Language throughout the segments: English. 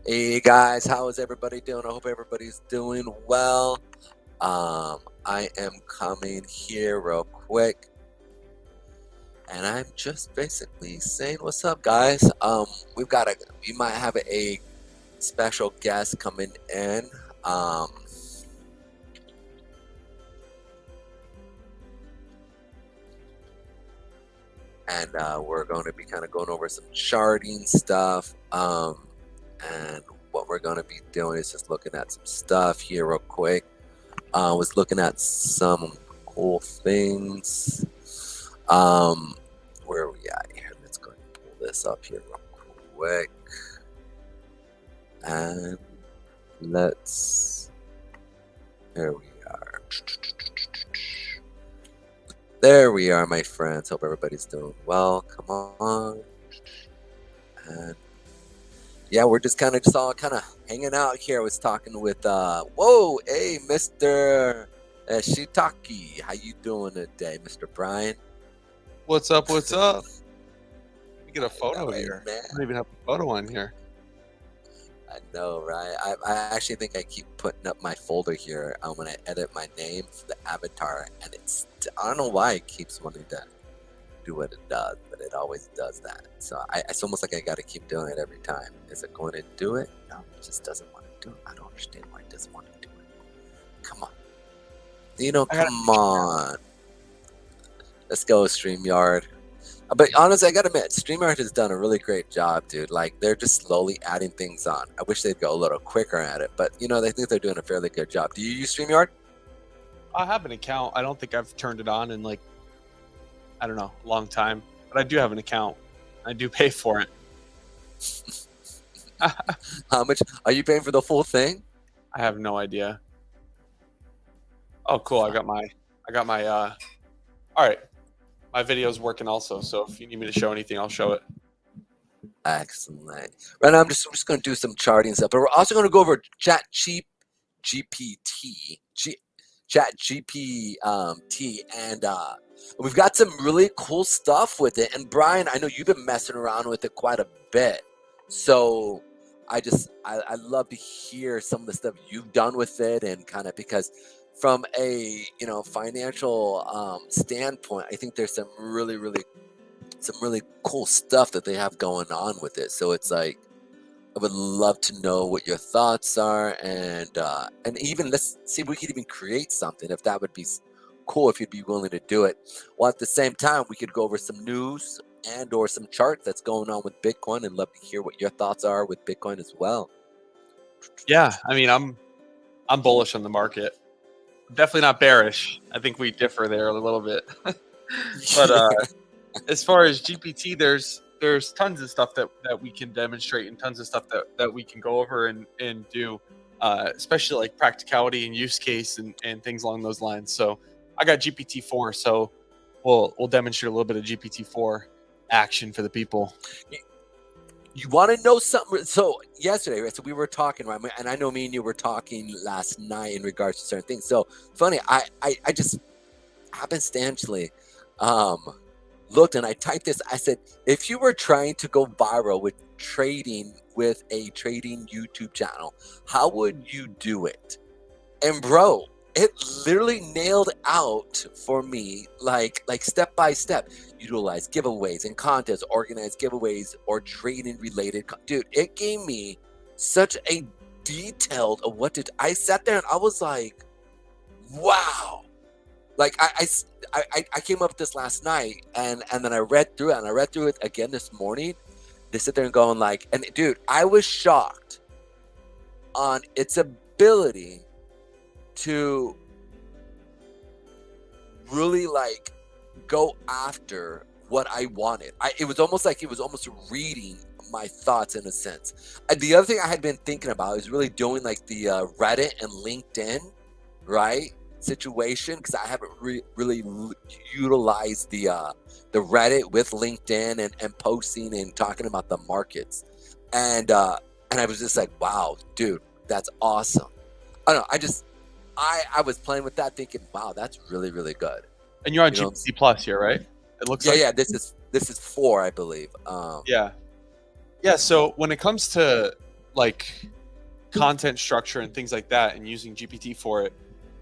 Hey guys, how is everybody doing? I hope everybody's doing well. I am coming here real quick, and I'm just basically saying what's up, guys. We might have a special guest coming in. And we're going to be kind of going over some charting stuff. And what we're going to be doing is just looking at some stuff here real quick. Was looking at some cool things. Where are we at here? Let's go and pull this up here real quick. And there we are. There we are, my friends. Hope everybody's doing well. Come on. And yeah, we're just all hanging out here. I was talking with whoa, hey, Mr. Shitaki. How you doing today, Mr. Brian? What's up? What's up? Let me get a photo here. Man. I don't even have a photo on here. I know, right? I actually think I keep putting up my folder here when I edit my name for the avatar, and I don't know why it keeps wanting to do what it does, but it always does that. So it's almost like I got to keep doing it every time. Is it going to do it? No, it just doesn't want to do it. I don't understand why it doesn't want to do it. Come on. Come on. Let's go, StreamYard. But honestly, I gotta admit, StreamYard has done a really great job, dude. Like, they're just slowly adding things on. I wish they'd go a little quicker at it, but they think they're doing a fairly good job. Do you use StreamYard? I have an account. I don't think I've turned it on in I don't know, a long time. But I do have an account. I do pay for it. How much are you paying for the full thing? I have no idea. Oh, cool. I got my all right. My video's working also, so if you need me to show anything, I'll show it. Excellent. Right now, I'm just going to do some charting stuff, but we're also going to go over GPT, Chat GPT, and we've got some really cool stuff with it. And Brian, I know you've been messing around with it quite a bit, so I love to hear some of the stuff you've done with it, and kind of because from a financial standpoint, I think there's some really cool stuff that they have going on with it. So it's like I would love to know what your thoughts are, and even let's see if we could even create something if that would be cool, if you'd be willing to do it. Well, at the same time, we could go over some news and or some charts that's going on with Bitcoin, and love to hear what your thoughts are with Bitcoin as well. Yeah, I mean, I'm bullish on the market. Definitely not bearish. I think we differ there a little bit. But as far as GPT, there's tons of stuff that we can demonstrate, and tons of stuff that we can go over and do, especially like practicality and use case and things along those lines. So I got GPT-4, so we'll demonstrate a little bit of GPT-4 action for the people. You want to know something? So yesterday, right? So we were talking, right? And I know me and you were talking last night in regards to certain things. So funny, I just happenstantially looked and I typed this. I said, if you were trying to go viral with trading with a trading YouTube channel, how would you do it? And bro, it literally nailed out for me, like step by step. Utilize giveaways and contests, organize giveaways or trading related. Dude, it gave me such a detailed of what did I sat there and I was like, wow. Like I came up with this last night, and then I read through it, and I read through it again this morning. They sit there and going like, and dude, I was shocked on its ability to really like go after what I wanted. It was almost like it was almost reading my thoughts in a sense. The other thing I had been thinking about is really doing like the Reddit and LinkedIn, right, situation, because I haven't really utilized the Reddit with LinkedIn and posting and talking about the markets, and I was just like, wow, dude, that's awesome. I don't know, I was playing with that thinking, wow, that's really, really good. And you're on GPT Plus here, right? It looks like. Yeah, this is 4, I believe. Yeah. So when it comes to like content structure and things like that, and using GPT for it,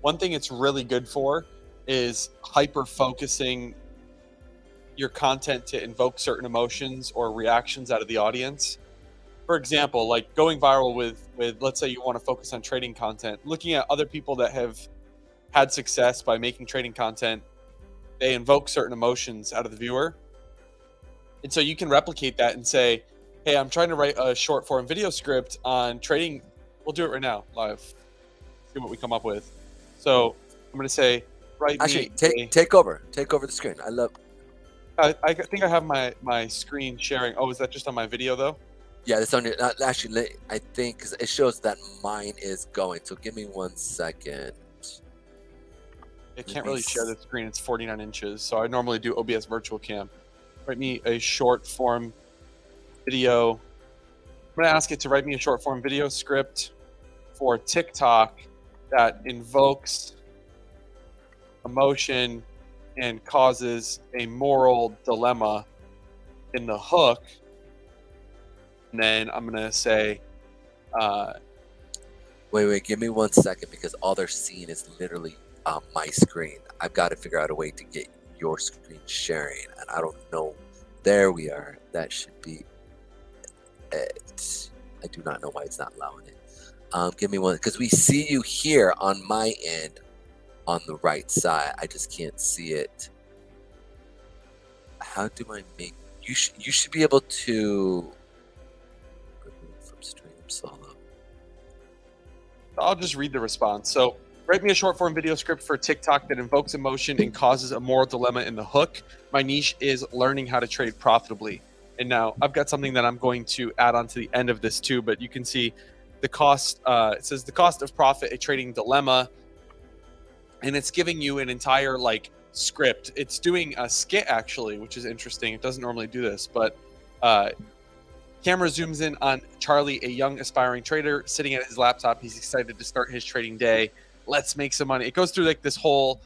one thing it's really good for is hyper focusing your content to invoke certain emotions or reactions out of the audience. For example, like going viral with let's say you want to focus on trading content, looking at other people that have had success by making trading content, they invoke certain emotions out of the viewer. And so you can replicate that and say, hey, I'm trying to write a short form video script on trading. We'll do it right now, live. See what we come up with. So I'm going to say, take over the screen. I think I have my screen sharing. Oh, is that just on my video though? Yeah, it's on your, actually, I think, because it shows that mine is going. So give me 1 second. It can't really share the screen. It's 49 inches. So I normally do OBS Virtual Cam. Write me a short form video. I'm going to ask it to write me a short form video script for TikTok that invokes emotion and causes a moral dilemma in the hook. And then I'm going to say, wait, give me 1 second, because all they're seeing is literally my screen. I've got to figure out a way to get your screen sharing, and I don't know. There we are. That should be it. I do not know why it's not allowing it. Give me one, because we see you here on my end on the right side. I just can't see it. How do I make you should be able to remove from stream solo. I'll just read the response. So write me a short form video script for TikTok that invokes emotion and causes a moral dilemma in the hook. My niche is learning how to trade profitably. And now I've got something that I'm going to add on to the end of this too, but you can see the cost. It says the cost of profit, a trading dilemma. And it's giving you an entire like script. It's doing a skit actually, which is interesting. It doesn't normally do this, but Camera zooms in on Charlie, a young aspiring trader sitting at his laptop. He's excited to start his trading day. Let's make some money. It goes through like this whole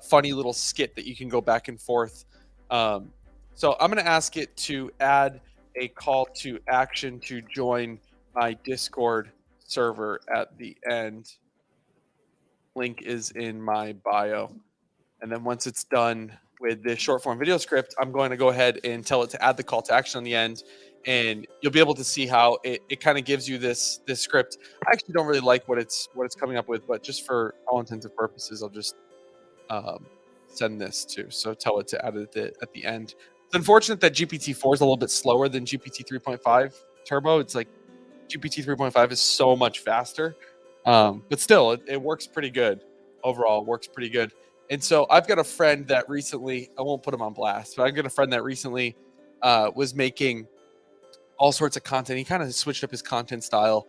funny little skit that you can go back and forth. So I'm going to ask it to add a call to action to join my Discord server at the end. Link is in my bio. And then once it's done with this short form video script, I'm going to go ahead and tell it to add the call to action on the end. And you'll be able to see how it kind of gives you this script. I actually don't really like what it's coming up with, but just for all intents and purposes, I'll just send this to. So tell it to add it at the end. It's unfortunate that GPT-4 is a little bit slower than GPT 3.5 Turbo. It's like GPT 3.5 is so much faster, but still, it works pretty good. Overall, it works pretty good. And so I've got a friend that recently, I won't put him on blast, but I've got a friend that recently was making all sorts of content. He kind of switched up his content style.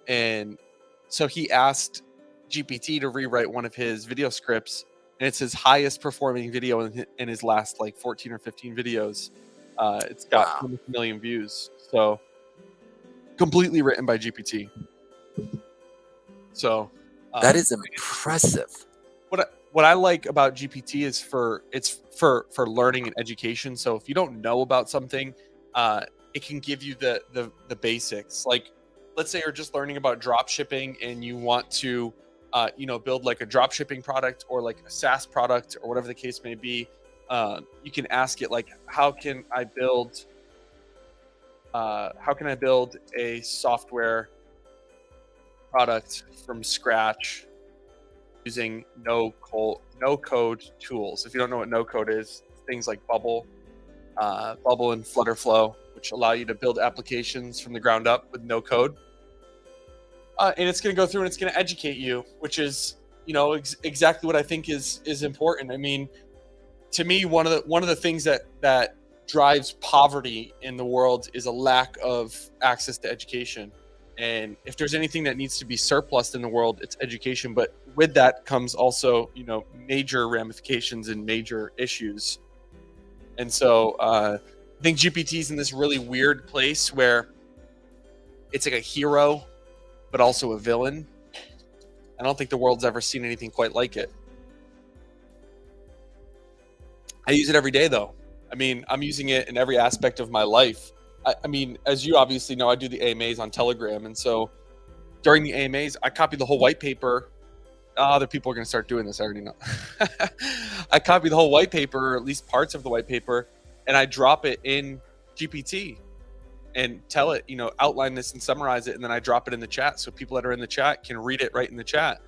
And so he asked GPT to rewrite one of his video scripts. And it's his highest performing video in his last like 14 or 15 videos. It's got 1 million views. So completely written by GPT. So that is impressive. What I like about GPT is it's for learning and education. So if you don't know about something, it can give you the basics. Like, let's say you're just learning about drop shipping and you want to, build like a drop shipping product or like a SaaS product or whatever the case may be. You can ask it like, how can I build a software product from scratch using no code tools? If you don't know what no code is, things like Bubble and Flutterflow, which allow you to build applications from the ground up with no code. And it's going to go through and it's going to educate you, which is, exactly what I think is important. I mean, to me, one of the things that drives poverty in the world is a lack of access to education. And if there's anything that needs to be surplused in the world, it's education. But with that comes also, major ramifications and major issues. And so I think GPT is in this really weird place where it's like a hero, but also a villain. I don't think the world's ever seen anything quite like it. I use it every day, though. I mean, I'm using it in every aspect of my life. I mean, as you obviously know, I do the AMAs on Telegram. And so during the AMAs, I copy the whole white paper. Other people are going to start doing this. I already know. I copy the whole white paper, or at least parts of the white paper, and I drop it in GPT and tell it, outline this and summarize it. And then I drop it in the chat so people that are in the chat can read it right in the chat.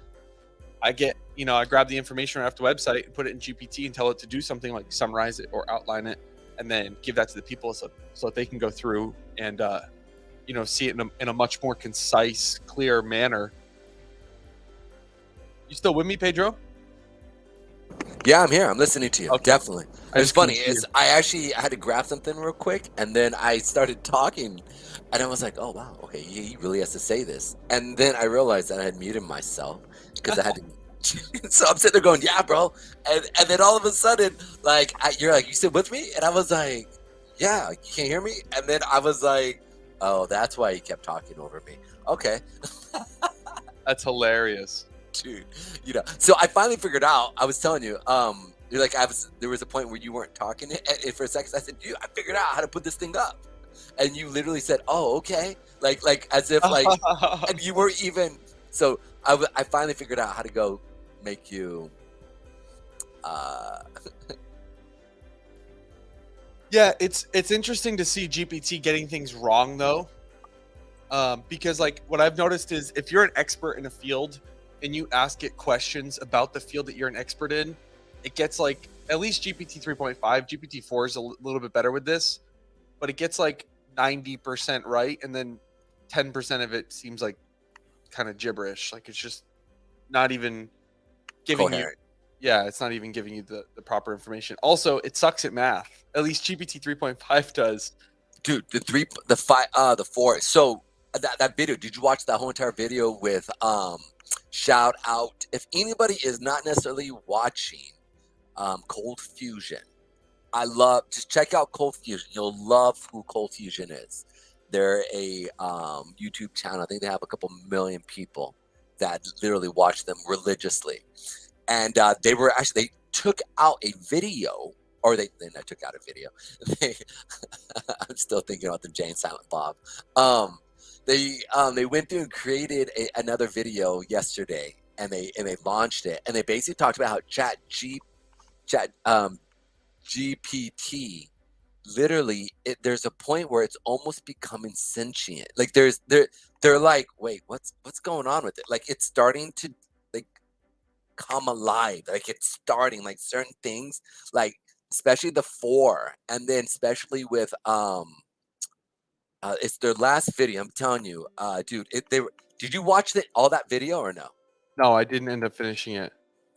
I grab the information right off the website and put it in GPT and tell it to do something like summarize it or outline it, and then give that to the people so that they can go through and, see it in a much more concise, clear manner. You still with me, Pedro? Yeah, I'm here. I'm listening to you. Okay. Definitely. It's funny. I actually had to grab something real quick, and then I started talking, and I was like, "Oh wow, okay, he really has to say this." And then I realized that I had muted myself because I had to. So I'm sitting there going, "Yeah, bro," and then all of a sudden, you're like, "You still with me?" And I was like, "Yeah, you can't hear me." And then I was like, "Oh, that's why he kept talking over me." Okay. That's hilarious. Dude, so I finally figured out. I was telling you, you're like, there was a point where you weren't talking, and for a second I said, "Dude, I figured out how to put this thing up," and you literally said, "Oh, okay," like as if and you weren't even. So I finally figured out how to go make you. Yeah, it's interesting to see GPT getting things wrong though, because like what I've noticed is if you're an expert in a field and you ask it questions about the field that you're an expert in, it gets like, at least GPT 3.5, GPT-4 is a little bit better with this, but it gets like 90% right, and then 10% of it seems like kind of gibberish. Like it's just not even giving coherent. It's not even giving you the proper information. Also, it sucks at math. At least GPT 3.5 does. Dude, the 4. So that video, did you watch that whole entire video with shout out, if anybody is not necessarily watching Cold Fusion, just check out Cold Fusion. You'll love who Cold Fusion is. They're a YouTube channel. I think they have a couple million people that literally watch them religiously. And they took out a video, or they not took out a video. They, I'm still thinking about the Jane Silent Bob. They went through and created another video yesterday, and they launched it, and they basically talked about how GPT literally there's a point where it's almost becoming sentient. Like they're like, wait, what's going on with it? Like it's starting to like come alive. Like it's starting like certain things, like especially the 4, and then especially with it's their last video. I'm telling you, dude, did you watch all that video or no? No, I didn't end up finishing it.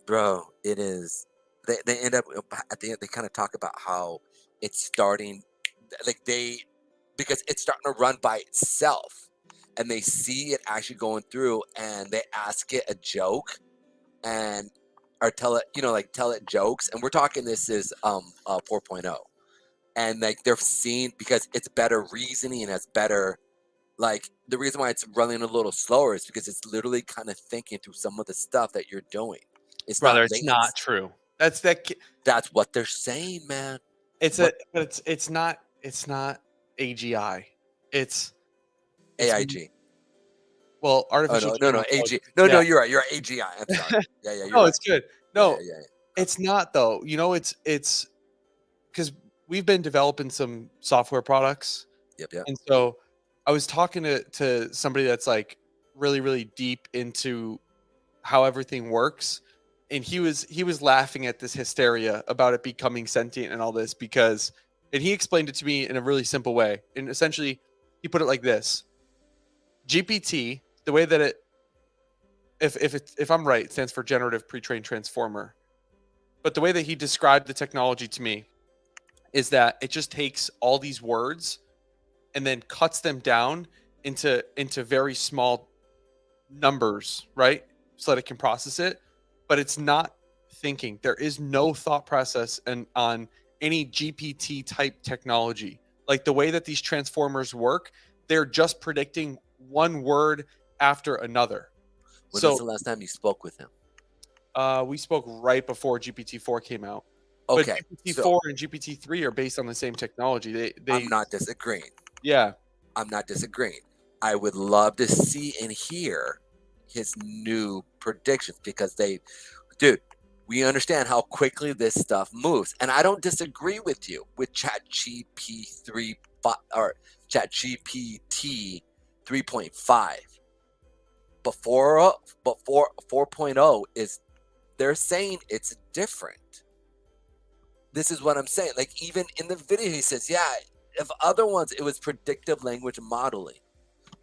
Bro, it is. They end up at the end. They kind of talk about how it's starting, like because it's starting to run by itself, and they see it actually going through, and they ask it a joke, and or tell it, like tell it jokes, and we're talking this is 4.0, and like they're seeing because it's better reasoning and it's better. Like the reason why it's running a little slower is because it's literally kind of thinking through some of the stuff that you're doing. It's Brother, not it's latent. not true. That's what they're saying, man. But it's not AGI. It's AIG. Well, Oh artificial. no, AG. No, you're right. You're right. AGI. I'm sorry. Yeah, you're no, right. it's good. No, yeah. It's not though. It's because we've been developing some software products. Yep. And so I was talking to somebody that's like really, really deep into how everything works. And he was laughing at this hysteria about it becoming sentient and all this and he explained it to me in a really simple way. And essentially he put it like this. GPT, the way that if I'm right, it stands for generative pre-trained transformer. But the way that he described the technology to me is that it just takes all these words and then cuts them down into very small numbers, right? So that it can process it, but it's not thinking. There is no thought process on any GPT type technology. Like the way that these transformers work, they're just predicting one word after another. When was the last time you spoke with him? We spoke right before GPT-4 came out. Okay. But GPT-4 and GPT-3 are based on the same technology. I'm not disagreeing. Yeah. I'm not disagreeing. I would love to see and hear his new predictions because dude, we understand how quickly this stuff moves. And I don't disagree with you with ChatGPT or ChatGPT 3.5. Before 4.0 is, they're saying it's different. This is what I'm saying. Like even in the video, he says, yeah, if other ones, it was predictive language modeling.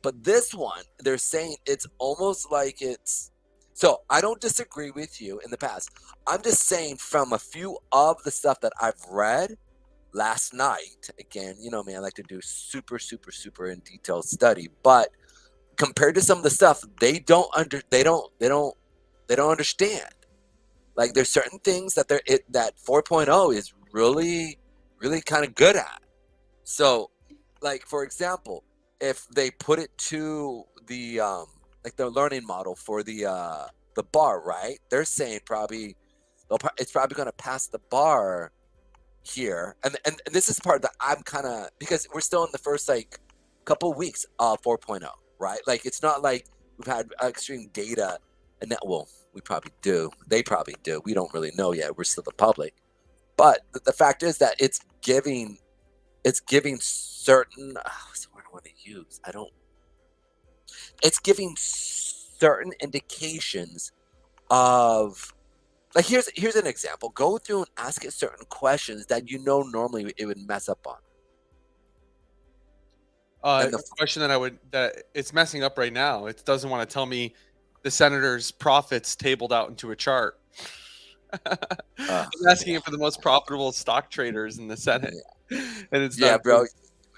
But this one, they're saying it's almost like it's... So I don't disagree with you in the past. I'm just saying from a few of the stuff that I've read last night, again, you know me, I like to do super, super, super in detailed study, but compared to some of the stuff, they don't understand. Like there's certain things that that 4.0 is really, really kind of good at. So like, for example, if they put it to the like the learning model for the bar, right? They're saying it's probably going to pass the bar here, and this is part that I'm kind of, because we're still in the first like couple weeks of 4.0, right? Like it's not like we've had extreme data, and that, well, we probably do. They probably do. We don't really know yet. We're still the public, but the fact is that it's giving certain. What's the word I want to use? It's giving certain indications of, like, here's an example. Go through and ask it certain questions that normally it would mess up on. The question that it's messing up right now. It doesn't want to tell me the senator's profits tabled out into a chart. I'm asking it for the most profitable stock traders in the Senate, and it's not bro.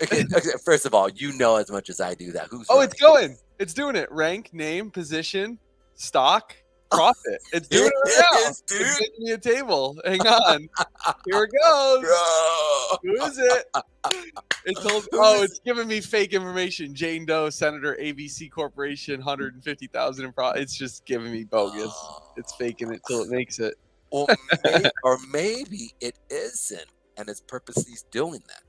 Okay, first of all, you know as much as I do that. It's going. It's doing it. Rank, name, position, stock. profit. It's doing It it right now. is, It's dude. making me a table. Hang on. Here it goes. Bro. Who is it? It told. Who Oh, is it's giving me fake information. Jane Doe, Senator, ABC Corporation, 150,000 in profit. It's just giving me bogus. It's faking it till it makes it. or maybe it isn't, and it's purposely doing that.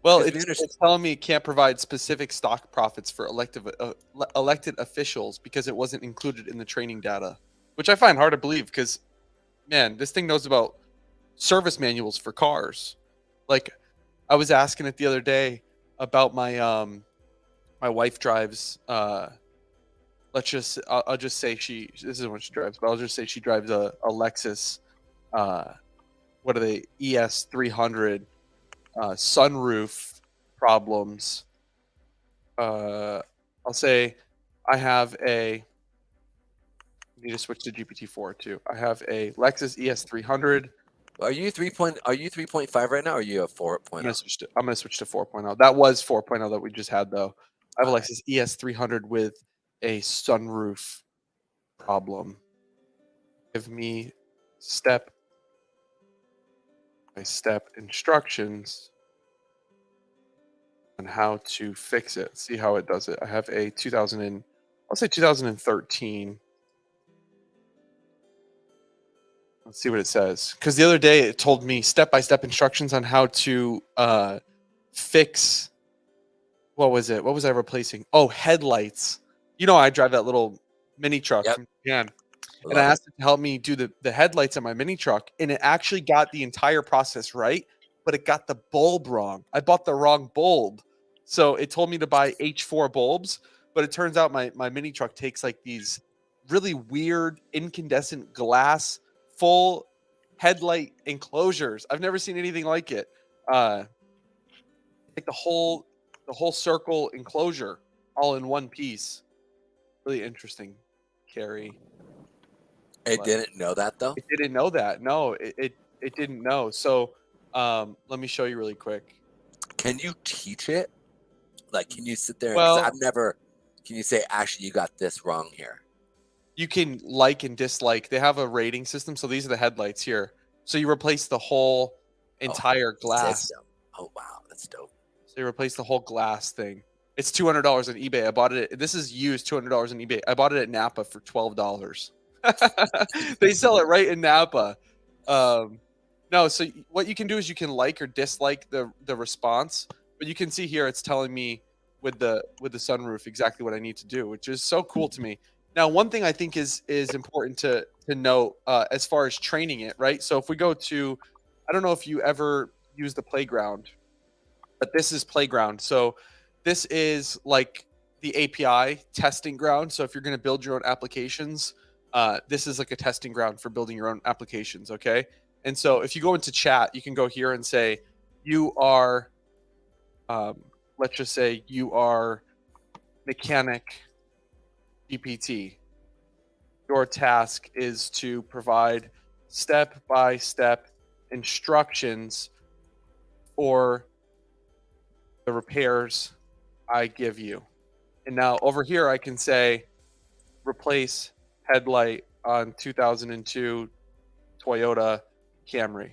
Well, Because we it's understand. telling me it can't provide specific stock profits for elected officials because it wasn't included in the training data, which I find hard to believe because, man, this thing knows about service manuals for cars. Like, I was asking it the other day about my wife drives. I'll just say this is what she drives, but I'll just say she drives a Lexus. What are they? ES 300. Sunroof problems. I'll say I have a. I need to switch to GPT-4 too. I have a Lexus ES 300. Are you 3.5 right now, or are you a 4.0? I'm gonna switch to 4.0. That was 4.0 that we just had though. I have a Alright. Lexus ES 300 with a sunroof problem. Give me step by step instructions on how to fix it. See how it does it. I have a 2013. Let's see what it says. Because the other day it told me step by step instructions on how to fix. What was it? What was I replacing? Oh, headlights. You know, I drive that little mini truck Yep. from Japan. And I Love it. asked it to help me do the headlights on my mini truck, and it actually got the entire process right, but it got the bulb wrong. I bought the wrong bulb. So it told me to buy H4 bulbs, but it turns out my mini truck takes like these really weird incandescent glass full headlight enclosures. I've never seen anything like it. Like the whole circle enclosure all in one piece. Really interesting, Carrie. It didn't know that though. It didn't know that. No, it didn't know. So let me show you really quick. Can you teach it? Like, can you sit there? Because Well, I've never. Can you say, actually, you got this wrong here? you can like and dislike. They have a rating system. So these are the headlights here. So you replace the whole entire glass. System. Oh wow, that's dope. So you replace the whole glass thing. It's $200 on eBay. I bought it. This is used $200 on eBay. I bought it at Napa for $12. They sell it right in Napa. No, so what you can do is you can like or dislike the response, but you can see here it's telling me with the sunroof exactly what I need to do, which is so cool to me. Now, one thing I think is important to note as far as training it, right? So if we go to, I don't know if you ever use the playground, but this is playground. So this is like the API testing ground. So if you're going to build your own applications, this is like a testing ground for building your own applications. Okay. And so if you go into chat, you can go here and say, you are, let's just say you are mechanic GPT. Your task is to provide step-by-step instructions for the repairs I give you. And now over here, I can say, replace headlight on 2002 Toyota Camry.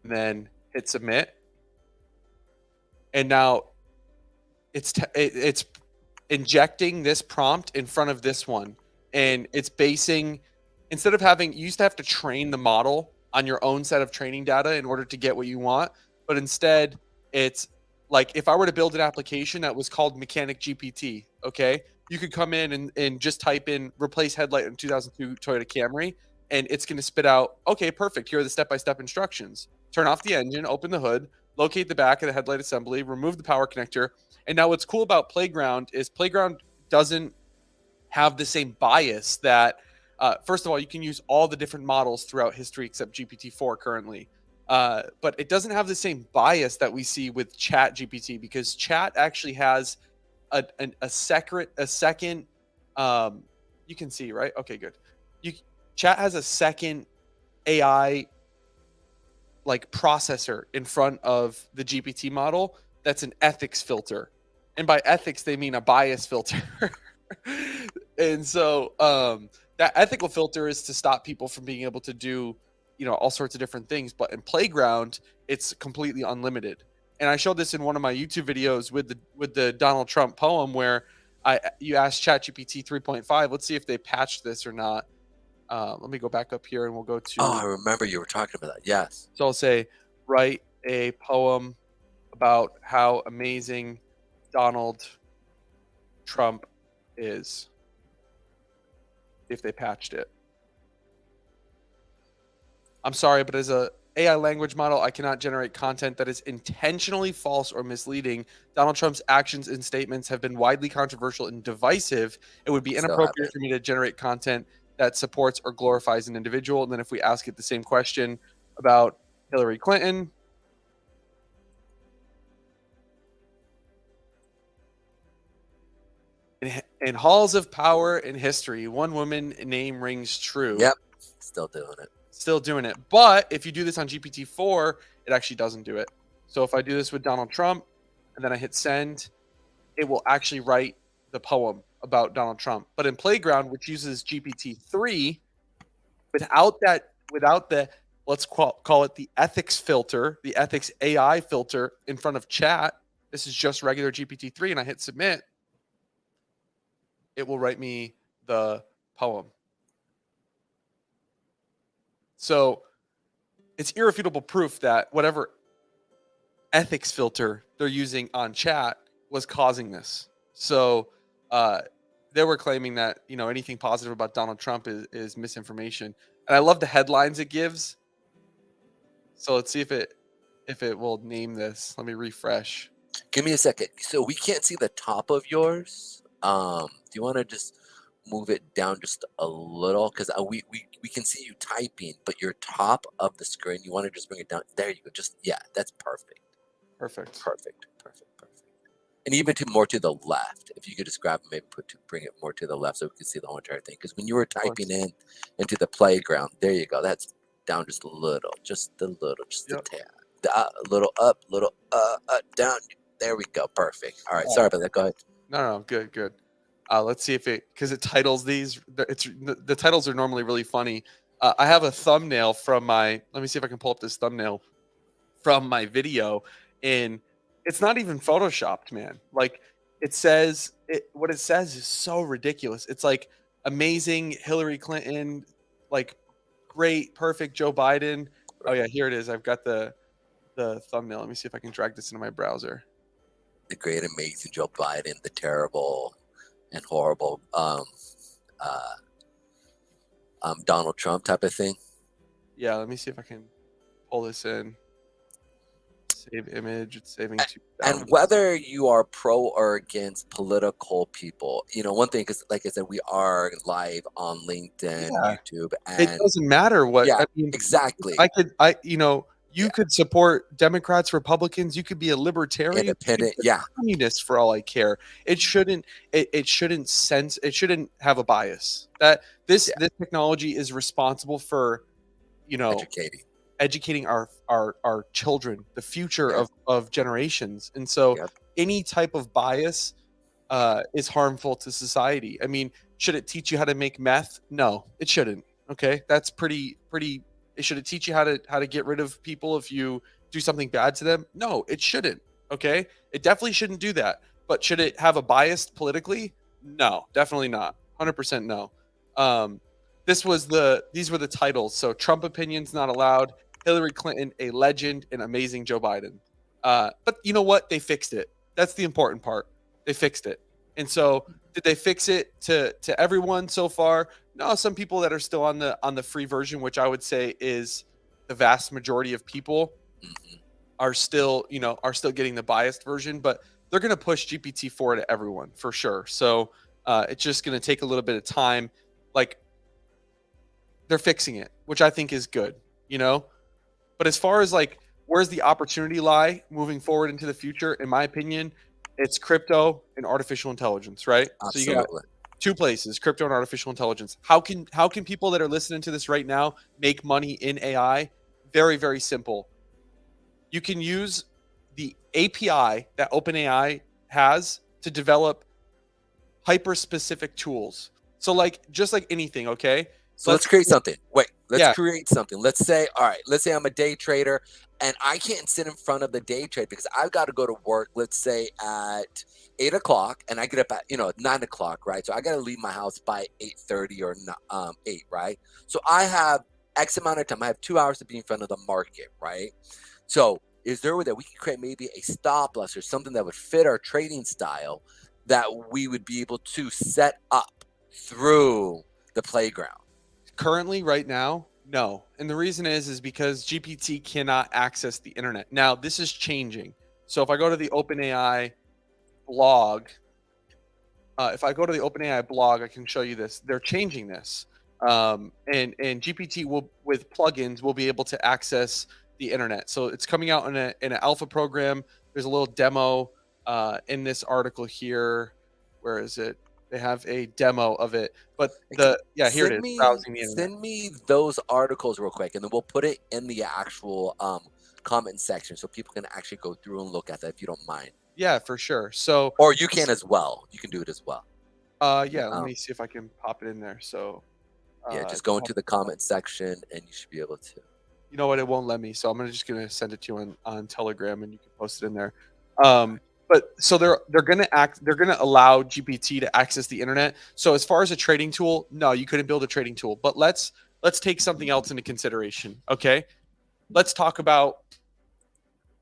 And then hit submit. And now it's injecting this prompt in front of this one. And it's basing, instead of having, you used to have to train the model on your own set of training data in order to get what you want. But instead, it's like if I were to build an application that was called Mechanic GPT, okay, you could come in and just type in replace headlight in 2002 Toyota Camry, and it's going to spit out, okay, perfect. Here are the step-by-step instructions. Turn off the engine, open the hood, locate the back of the headlight assembly, remove the power connector. And now what's cool about Playground is Playground doesn't have the same bias that, first of all, you can use all the different models throughout history except GPT-4 currently. But it doesn't have the same bias that we see with ChatGPT, because Chat actually has a second, you can see, right? Okay, good. Chat has a second AI like processor in front of the GPT model that's an ethics filter. And by ethics, they mean a bias filter. And so that ethical filter is to stop people from being able to do, all sorts of different things. But in Playground, it's completely unlimited. And I showed this in one of my YouTube videos with the Donald Trump poem where you asked ChatGPT 3.5. Let's see if they patched this or not. Let me go back up here and we'll go Oh, to. I remember you were talking about that. Yes. So I'll say, write a poem about how amazing Donald Trump is. If they patched it. I'm sorry, but as a AI language model, I cannot generate content that is intentionally false or misleading. Donald Trump's actions and statements have been widely controversial and divisive. It would be Still have inappropriate it. for me to generate content that supports or glorifies an individual. And then if we ask it the same question about Hillary Clinton, in halls of power in history, one woman name rings true. Yep. Still doing it. Still doing it. But if you do this on GPT-4, it actually doesn't do it. So if I do this with Donald Trump and then I hit send, it will actually write the poem about Donald Trump. But in Playground, which uses GPT-3, without the, let's call it the ethics filter, the ethics AI filter in front of chat, this is just regular GPT-3, and I hit submit, it will write me the poem. So it's irrefutable proof that whatever ethics filter they're using on chat was causing this. So they were claiming that anything positive about Donald Trump is misinformation, and I love the headlines it gives. So let's see if it will name this. Let me refresh. Give me a second. So we can't see the top of yours. Do you want to just move it down just a little? Because we can see you typing, but your top of the screen, you want to just bring it down. There you go. Just, yeah, that's perfect. Perfect. Perfect. Perfect. Perfect. And even more to the left. If you could just grab and maybe bring it more to the left so we can see the whole entire thing. Because when you were typing into the playground, there you go. That's down just a little. Just a little. Just a tad. A little up, down. There we go. Perfect. All right. Sorry about that. Go ahead. No, good. Let's see if because it titles these. The titles are normally really funny. I have a thumbnail from my. Let me see if I can pull up this thumbnail from my video, and it's not even photoshopped, man. Like it says, what it says is so ridiculous. It's like amazing Hillary Clinton, like great, perfect Joe Biden. Oh yeah, here it is. I've got the thumbnail. Let me see if I can drag this into my browser. The great, amazing Joe Biden, the terrible and horrible Donald Trump type of thing. Yeah, let me see if I can pull this in. Save image. It's saving to. And whether you are pro or against political people, one thing, because like I said, we are live on LinkedIn, YouTube, and it doesn't matter what. Yeah, I mean, exactly. You could support Democrats, Republicans. You could be a libertarian, Independent, communist for all I care. It shouldn't. It shouldn't sense. It shouldn't have a bias. That this technology is responsible for, educating our children, the future of generations, and so any type of bias is harmful to society. I mean, should it teach you how to make meth? No, it shouldn't. Okay, that's pretty. Should it teach you how to get rid of people if you do something bad to them? No, it shouldn't. Okay, it definitely shouldn't do that. But should it have a bias politically? No, definitely not. 100% no. These were the titles. So Trump opinions not allowed. Hillary Clinton, a legend, and amazing Joe Biden. But you know what? They fixed it. That's the important part. They fixed it. And so, did they fix it to everyone so far? No, some people that are still on the free version, which I would say is the vast majority of people, are still getting the biased version. But they're going to push GPT-4 to everyone for sure. So it's just going to take a little bit of time. Like they're fixing it, which I think is good. But as far as like where's the opportunity lie moving forward into the future, in my opinion, it's crypto and artificial intelligence, right? Absolutely. So you got two places, crypto and artificial intelligence. How can people that are listening to this right now make money in AI? Very, very simple. You can use the API that OpenAI has to develop hyper-specific tools. So like just like anything, okay? So let's create something. Wait, let's Yeah, create something. Let's say, all right, let's say I'm a day trader and I can't sit in front of the day trade because I've got to go to work, let's say at 8 o'clock, and I get up at, 9 o'clock, right? So I got to leave my house by 8:30 or 8, right? So I have X amount of time. I have 2 hours to be in front of the market, right? So is there a way that we can create maybe a stop loss or something that would fit our trading style that we would be able to set up through the playground? currently right now, no. And the reason is because GPT cannot access the internet. Now, this is changing. So if I go to the OpenAI blog, I can show you this. They're changing this, and GPT will, with plugins, will be able to access the internet. So it's coming out in an alpha program. There's a little demo in this article here. Where is it? They have a demo of it, but here it Send is. me Browsing the internet. send me those articles real quick, and then we'll put it in the actual comment section so people can actually go through and look at that if you don't mind. Yeah, for sure. So, Or you can as well. You can do it as well. yeah, let Um, me see if I can pop it in there. So, yeah, just go into the comment section and you should be able to. you know what? It won't let me. So just gonna send it to you on Telegram, and you can post it in there. But so they're gonna allow GPT to access the internet. So as far as a trading tool, no, you couldn't build a trading tool. But let's take something else into consideration. Okay, let's talk about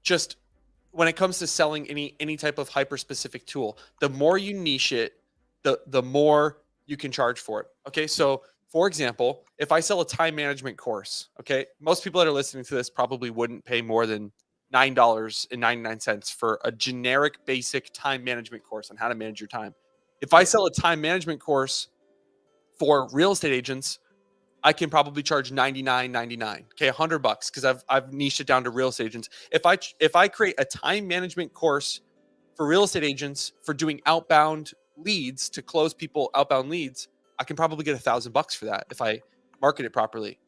just when it comes to selling any type of hyper specific tool. The more you niche it, the more you can charge for it. Okay, so for example, if I sell a time management course, okay, most people that are listening to this probably wouldn't pay more than $9.99 for a generic basic time management course on how to manage your time. If I Yeah. sell a time management course for real estate agents, I can probably charge $99.99. Okay, $100 because I've niched it down to real estate agents. If I create a time management course for real estate agents for doing outbound leads to close people outbound leads, I can probably get $1,000 for that if I market it properly.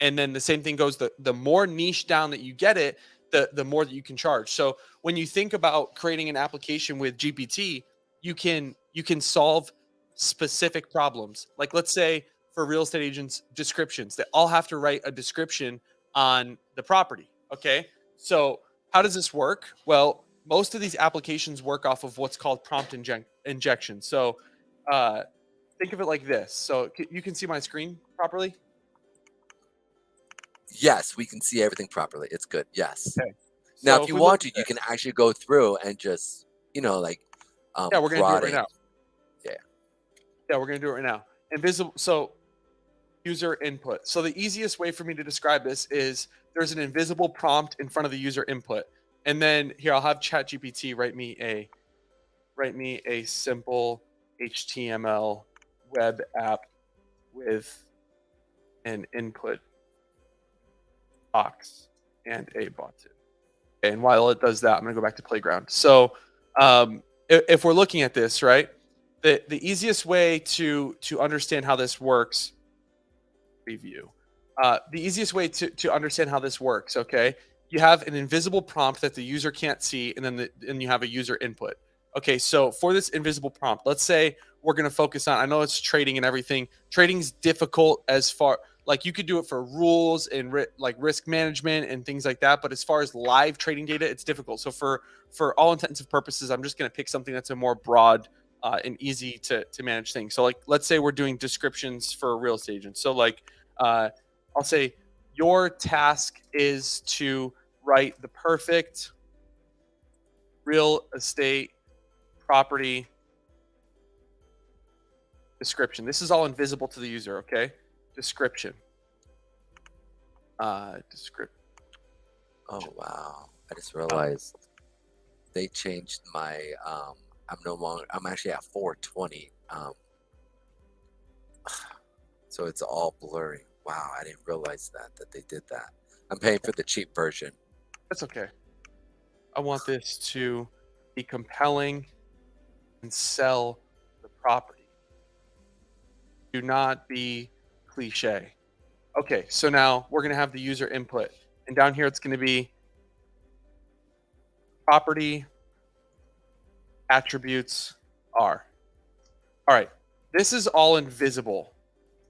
And then the same thing goes, the more niche down that you get it, the more that you can charge. So when you think about creating an application with GPT, you can solve specific problems. Like let's say for real estate agents, descriptions. They all have to write a description on the property. Okay. So how does this work? Well, most of these applications work off of what's called prompt injection. So uh, think of it like this. So you can see my screen properly. Yes, we can see everything properly. It's good. Yes. Okay. Now, So if if you we look want to, at you can this, actually go through and just, like, yeah, we're gonna do it right prodding. now. Yeah. Yeah, we're gonna do it right now. Invisible. So user input. So the easiest way for me to describe this is there's an invisible prompt in front of the user input, and then here I'll have ChatGPT write me a simple HTML web app with an input box and a button. And while it does that, I'm going to go back to Playground. So if we're looking at this, right, the easiest way to understand how this works, review, the easiest way to understand how this works, okay, you have an invisible prompt that the user can't see, and then you have a user input. Okay, so for this invisible prompt, let's say we're going to focus on, I know it's trading and everything. Trading's difficult as far, like you could do it for rules and like risk management and things like that, but as far as live trading data, it's difficult. So for all intents and purposes, I'm just going to pick something that's a more broad and easy to manage thing. So like let's say we're doing descriptions for real estate agents. So like I'll say your task is to write the perfect real estate property description. This is all invisible to the user, okay? Description. Descript. Oh, wow. I just realized they changed my, I'm actually at 420. So it's all blurry. Wow, I didn't realize that they did that. I'm paying for the cheap version. That's okay. I want this to be compelling and sell the property. Do not be cliche. Okay, so now we're going to have the user input. And down here, it's going to be property attributes are. All right. This is all invisible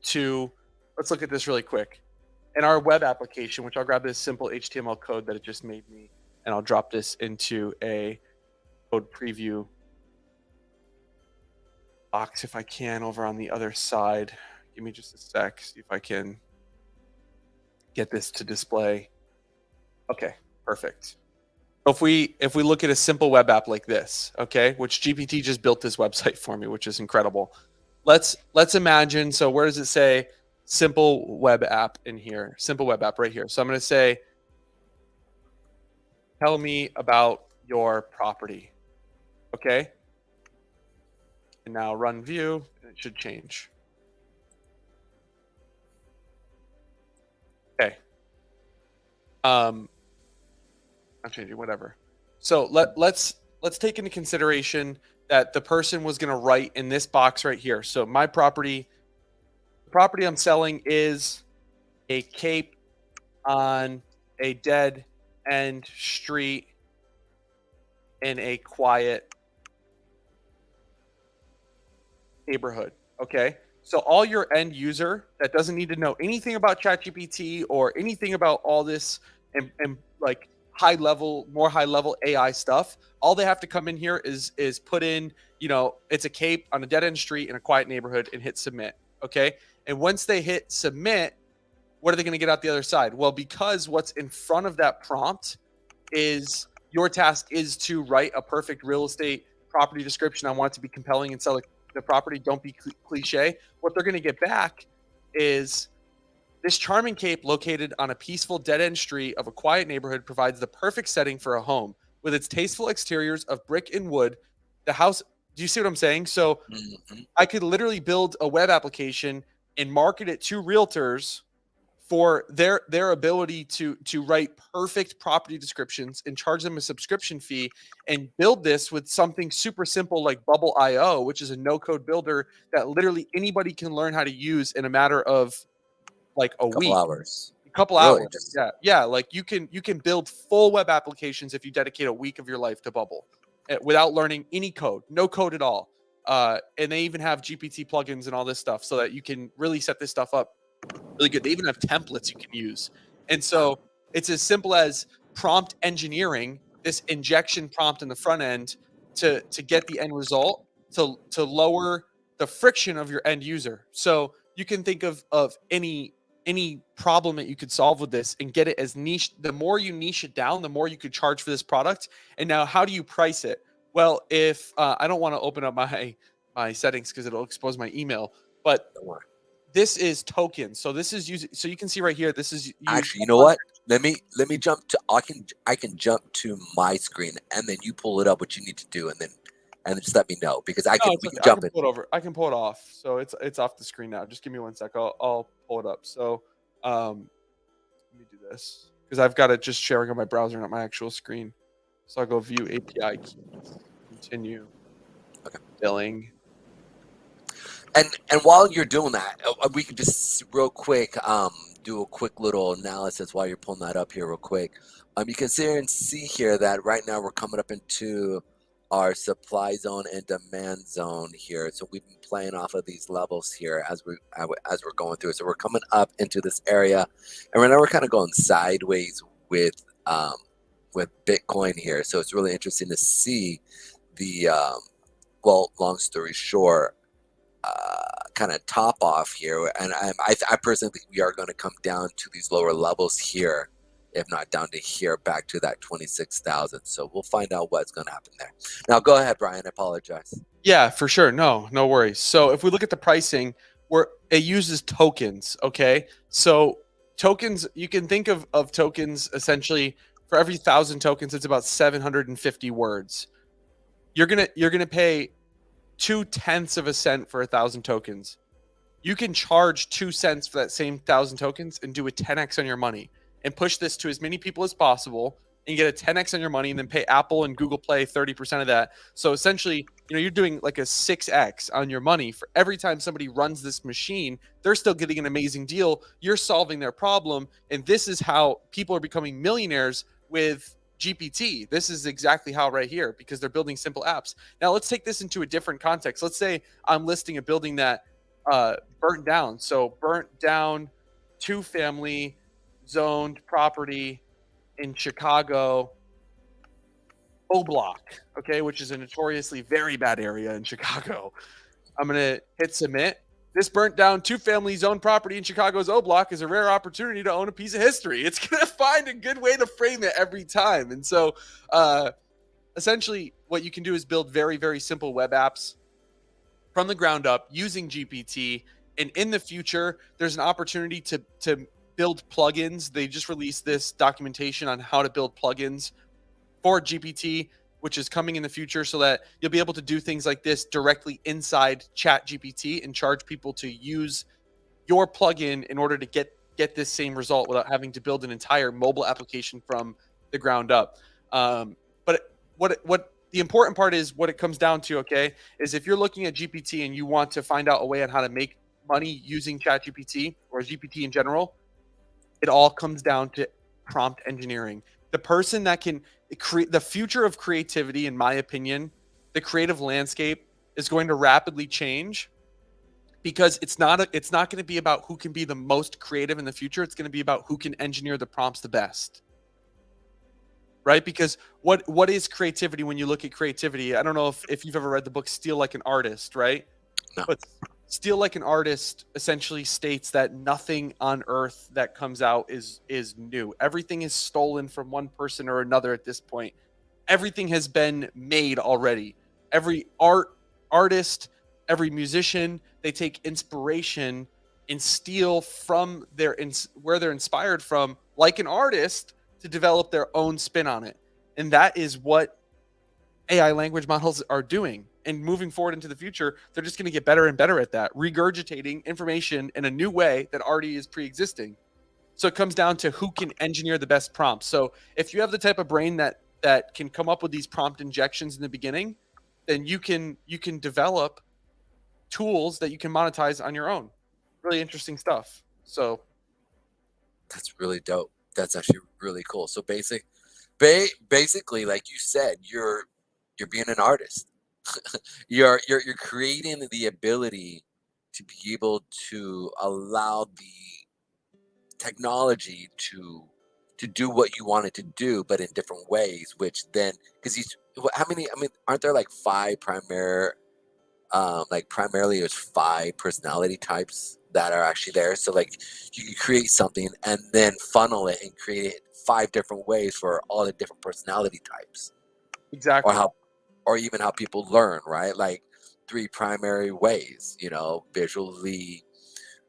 to, let's look at this really quick. In our web application, which I'll grab this simple HTML code that it just made me, and I'll drop this into a code preview box if I can over on the other side. Give me just a sec, see if I can get this to display. Okay, perfect. If we look at a simple web app like this, okay, which GPT just built this website for me, which is incredible. Let's imagine, so where does it say simple web app in here? Simple web app right here. So I'm going to say, tell me about your property. Okay. And now run view, and it should change. Okay. I'm changing, whatever. So let's take into consideration that the person was going to write in this box right here. So my property, the property I'm selling is a cape on a dead end street in a quiet neighborhood. Okay. So all your end user that doesn't need to know anything about ChatGPT or anything about all this and like more high level AI stuff, all they have to come in here is put in, it's a cape on a dead end street in a quiet neighborhood and hit submit. Okay. And once they hit submit, what are they going to get out the other side? Well, because what's in front of that prompt is your task is to write a perfect real estate property description. I want it to be compelling and sell the property. Don't be cliche. What they're going to get back is this charming cape located on a peaceful dead-end street of a quiet neighborhood provides the perfect setting for a home. With its tasteful exteriors of brick and wood, the house, do you see what I'm saying? So I could literally build a web application and market it to realtors for their ability to write perfect property descriptions and charge them a subscription fee, and build this with something super simple like Bubble.io, which is a no-code builder that literally anybody can learn how to use in a matter of like a couple week, hours. a couple Really? hours. Yeah. Like you can build full web applications if you dedicate a week of your life to Bubble without learning any code, no code at all. And they even have GPT plugins and all this stuff so that you can really set this stuff up really good. They even have templates you can use. And so it's as simple as prompt engineering, this injection prompt in the front end to get the end result, to lower the friction of your end user. So you can think of any problem that you could solve with this and get it as niche. The more you niche it down, the more you could charge for this product. And now how do you price it? Well, if I don't want to open up my settings because it'll expose my email, but this is tokens. So this is using, so you can see right here, this is actually, you know what? Let me jump to, I can jump to my screen and then you pull it up what you need to do and then just let me know, because we can jump in. I can pull it off. So it's off the screen now. Just give me 1 sec. I'll pull it up. So let me do this because I've got it just sharing on my browser, not my actual screen. So I'll go view API keys, continue. Okay. Billing. And while you're doing that, we can just real quick do a quick little analysis while you're pulling that up here real quick. You can see here that right now we're coming up into our supply zone and demand zone here. So we've been playing off of these levels here as we're going through. So we're coming up into this area, and right now we're kind of going sideways with Bitcoin here. So it's really interesting to see the well, long story short, kind of top off here. And I personally think we are going to come down to these lower levels here, if not down to here, back to that 26,000. So we'll find out what's going to happen there. Now, go ahead, Brian. I apologize. Yeah, for sure. No worries. So if we look at the pricing, it uses tokens. Okay. So tokens, you can think of tokens essentially for every 1,000 tokens, it's about 750 words. You're going to pay 0.2 of a cent for 1,000 tokens. You can charge 2 cents for that same 1,000 tokens and do a 10x on your money and push this to as many people as possible and get a 10x on your money, and then pay Apple and Google Play 30% of that. So essentially, you're doing like a 6x on your money for every time somebody runs this machine. They're still getting an amazing deal. You're solving their problem. And this is how people are becoming millionaires with GPT. This is exactly how right here, because they're building simple apps. Now let's take this into a different context. Let's say I'm listing a building that burnt down. So burnt down, 2-family zoned property in Chicago, O Block, okay, which is a notoriously very bad area in Chicago. I'm going to hit submit. This burnt down 2-family zone property in Chicago's O Block is a rare opportunity to own a piece of history. It's going to find a good way to frame it every time. And so essentially what you can do is build very, very simple web apps from the ground up using GPT. And in the future, there's an opportunity to build plugins. They just released this documentation on how to build plugins for GPT, which is coming in the future, so that you'll be able to do things like this directly inside ChatGPT and charge people to use your plugin in order to get this same result without having to build an entire mobile application from the ground up. But what the important part is, what it comes down to, okay, is if you're looking at GPT and you want to find out a way on how to make money using ChatGPT or GPT in general, it all comes down to prompt engineering. The person that can create the future of creativity, in my opinion, the creative landscape is going to rapidly change, because it's not going to be about who can be the most creative in the future. It's going to be about who can engineer the prompts the best. Right? Because what is creativity when you look at creativity? I don't know if you've ever read the book Steal Like an Artist, right? No. But Steal Like an Artist essentially states that nothing on earth that comes out is new. Everything is stolen from one person or another at this point. Everything has been made already. Every artist, every musician, they take inspiration and steal from where they're inspired from, like an artist, to develop their own spin on it. And that is what AI language models are doing. And moving forward into the future, they're just going to get better and better at that, regurgitating information in a new way that already is pre-existing. So it comes down to who can engineer the best prompts. So if you have the type of brain that can come up with these prompt injections in the beginning, then you can develop tools that you can monetize on your own. Really interesting stuff. So That's really dope. That's actually really cool. So basically, like you said, you're being an artist. you're creating the ability to be able to allow the technology to do what you want it to do, but in different ways. Which then, because how many? I mean, aren't there like five primary? Like primarily, there's five personality types that are actually there. So like, you can create something and then funnel it and create it five different ways for all the different personality types, or exactly. or even how people learn, right? Like three primary ways, visually,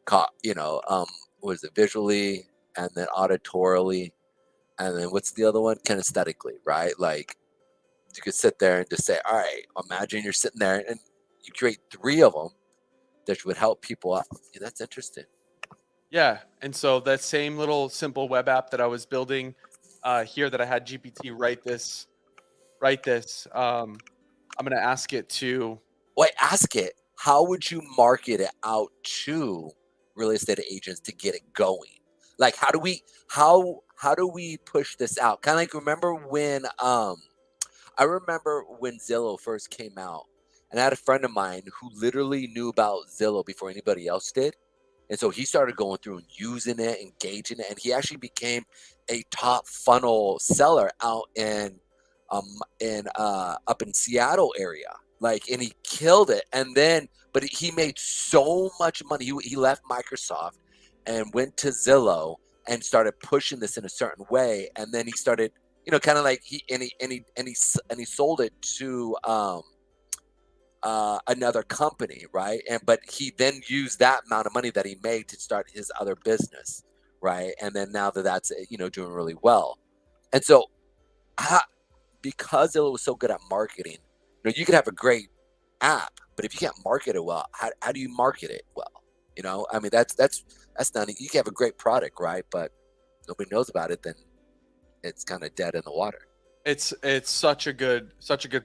what is it? Visually, and then auditorily, and then what's the other one? Kinesthetically, right? Like you could sit there and just say, all right, imagine you're sitting there and you create three of them that would help people out. Yeah, that's interesting. Yeah. And so that same little simple web app that I was building here, that I had GPT write this, I'm going to ask it to. Wait, ask it, how would you market it out to real estate agents to get it going? Like, how do we push this out? Kind of like, remember when I remember when Zillow first came out, and I had a friend of mine who literally knew about Zillow before anybody else did. And so he started going through and using it, engaging it, and he actually became a top funnel seller out up in Seattle area. Like, and he killed it. And then, but he made so much money. He left Microsoft and went to Zillow and started pushing this in a certain way. And then he started, kind of like he sold it to another company, right? But he then used that amount of money that he made to start his other business, right? And then now that's doing really well. And so, because Zillow was so good at marketing, you could have a great app, but if you can't market it well, how do you market it well? I mean, that's not. You can have a great product, right? But nobody knows about it, then it's kind of dead in the water. It's such a good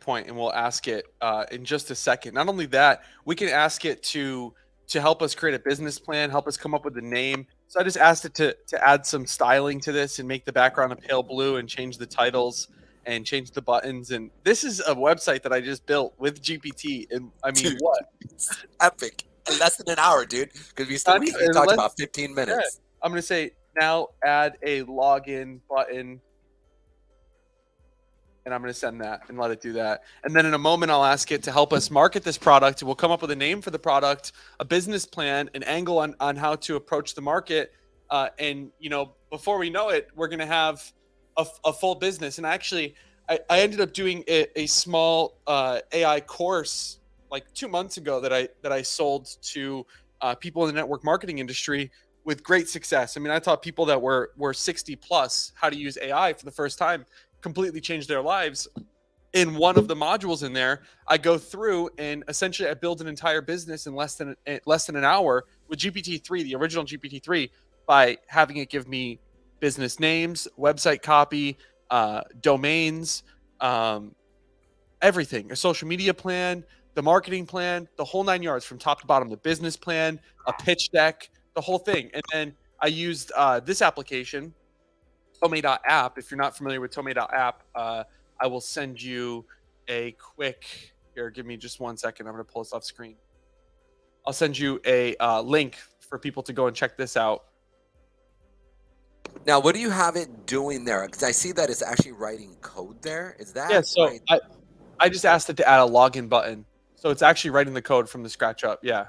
point, and we'll ask it in just a second. Not only that, we can ask it to to help us create a business plan, help us come up with a name. So I just asked it to add some styling to this and make the background a pale blue and change the titles and change the buttons. And this is a website that I just built with GPT. And I mean, Dude, what? it's epic. In less than an hour, dude. Because Not we even talked less. about 15 Yeah, minutes. I'm gonna say now add a login button, and I'm gonna send that and let it do that. And then in a moment, I'll ask it to help us market this product. We'll come up with a name for the product, a business plan, an angle on how to approach the market. And before we know it, we're gonna have a full business. And actually, I ended up doing a small AI course like 2 months ago that I sold to people in the network marketing industry with great success. I mean, I taught people that were 60 plus how to use AI for the first time, completely changed their lives. In one of the modules in there, I go through and essentially I build an entire business in less than an hour with GPT-3, the original GPT-3, by having it give me business names, website copy, domains, everything, a social media plan, the marketing plan, the whole 9 yards from top to bottom, the business plan, a pitch deck, the whole thing. And then I used this application, Tome.app. If you're not familiar with Tome.app, I will send you a quick, here, give me just 1 second. I'm going to pull this off screen. I'll send you a link for people to go and check this out. Now, what do you have it doing there? Because I see that it's actually writing code there. Is that Yeah, so right? I just asked it to add a login button. So it's actually writing the code from the scratch up. Yeah.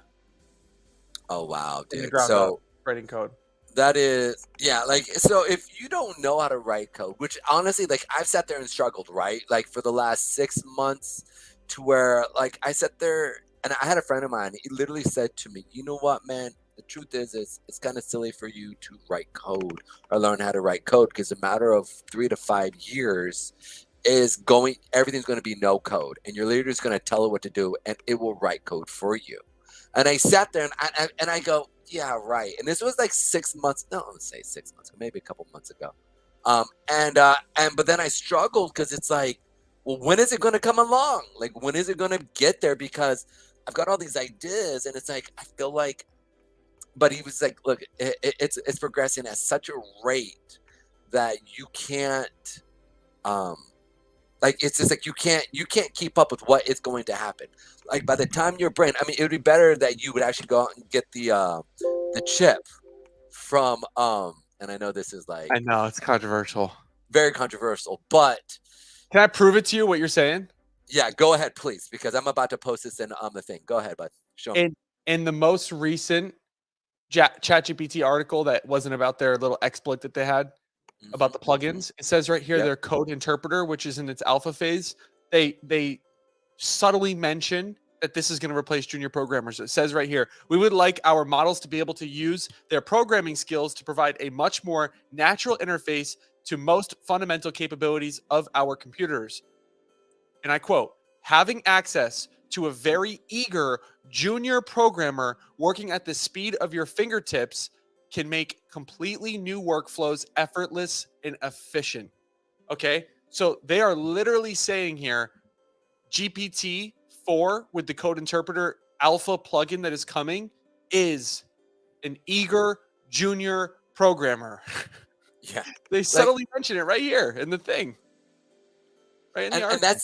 Oh, wow, From the dude. ground up, So writing code. that is, yeah, like, so if you don't know how to write code, which honestly, like, I've sat there and struggled, right? Like, for the last 6 months, to where, like, I sat there and I had a friend of mine, he literally said to me, you know what, man? The truth is it's kind of silly for you to write code or learn how to write code, because a matter of 3 to 5 years everything's going to be no code, and you're literally just going to tell it what to do and it will write code for you. And I sat there and I go, yeah, right. And this was like 6 months. No, let's say 6 months, maybe a couple months ago. But then I struggled because it's like, well, when is it going to come along? Like, when is it going to get there? Because I've got all these ideas, and it's like I feel like. But he was like, look, it's progressing at such a rate that you can't. Like, it's just like you can't keep up with what is going to happen. Like, by the time your brain, I mean, it would be better that you would actually go out and get the chip from and I know this is like I know it's controversial. very controversial, but Can I prove it to you what you're saying? yeah, go ahead, please, because I'm about to post this in the thing. Go ahead, bud. Show me. In the most recent ChatGPT article that wasn't about their little exploit that they had about the plugins, it says right here Yep. their code interpreter, which is in its alpha phase, they subtly mention that this is going to replace junior programmers. It says right here, we would like our models to be able to use their programming skills to provide a much more natural interface to most fundamental capabilities of our computers. And I quote, having access to a very eager junior programmer working at the speed of your fingertips can make completely new workflows effortless and efficient. Okay. So they are literally saying here, GPT 4 with the code interpreter alpha plugin that is coming is an eager junior programmer. Yeah. They subtly mention it right here in the thing. Right in the article. And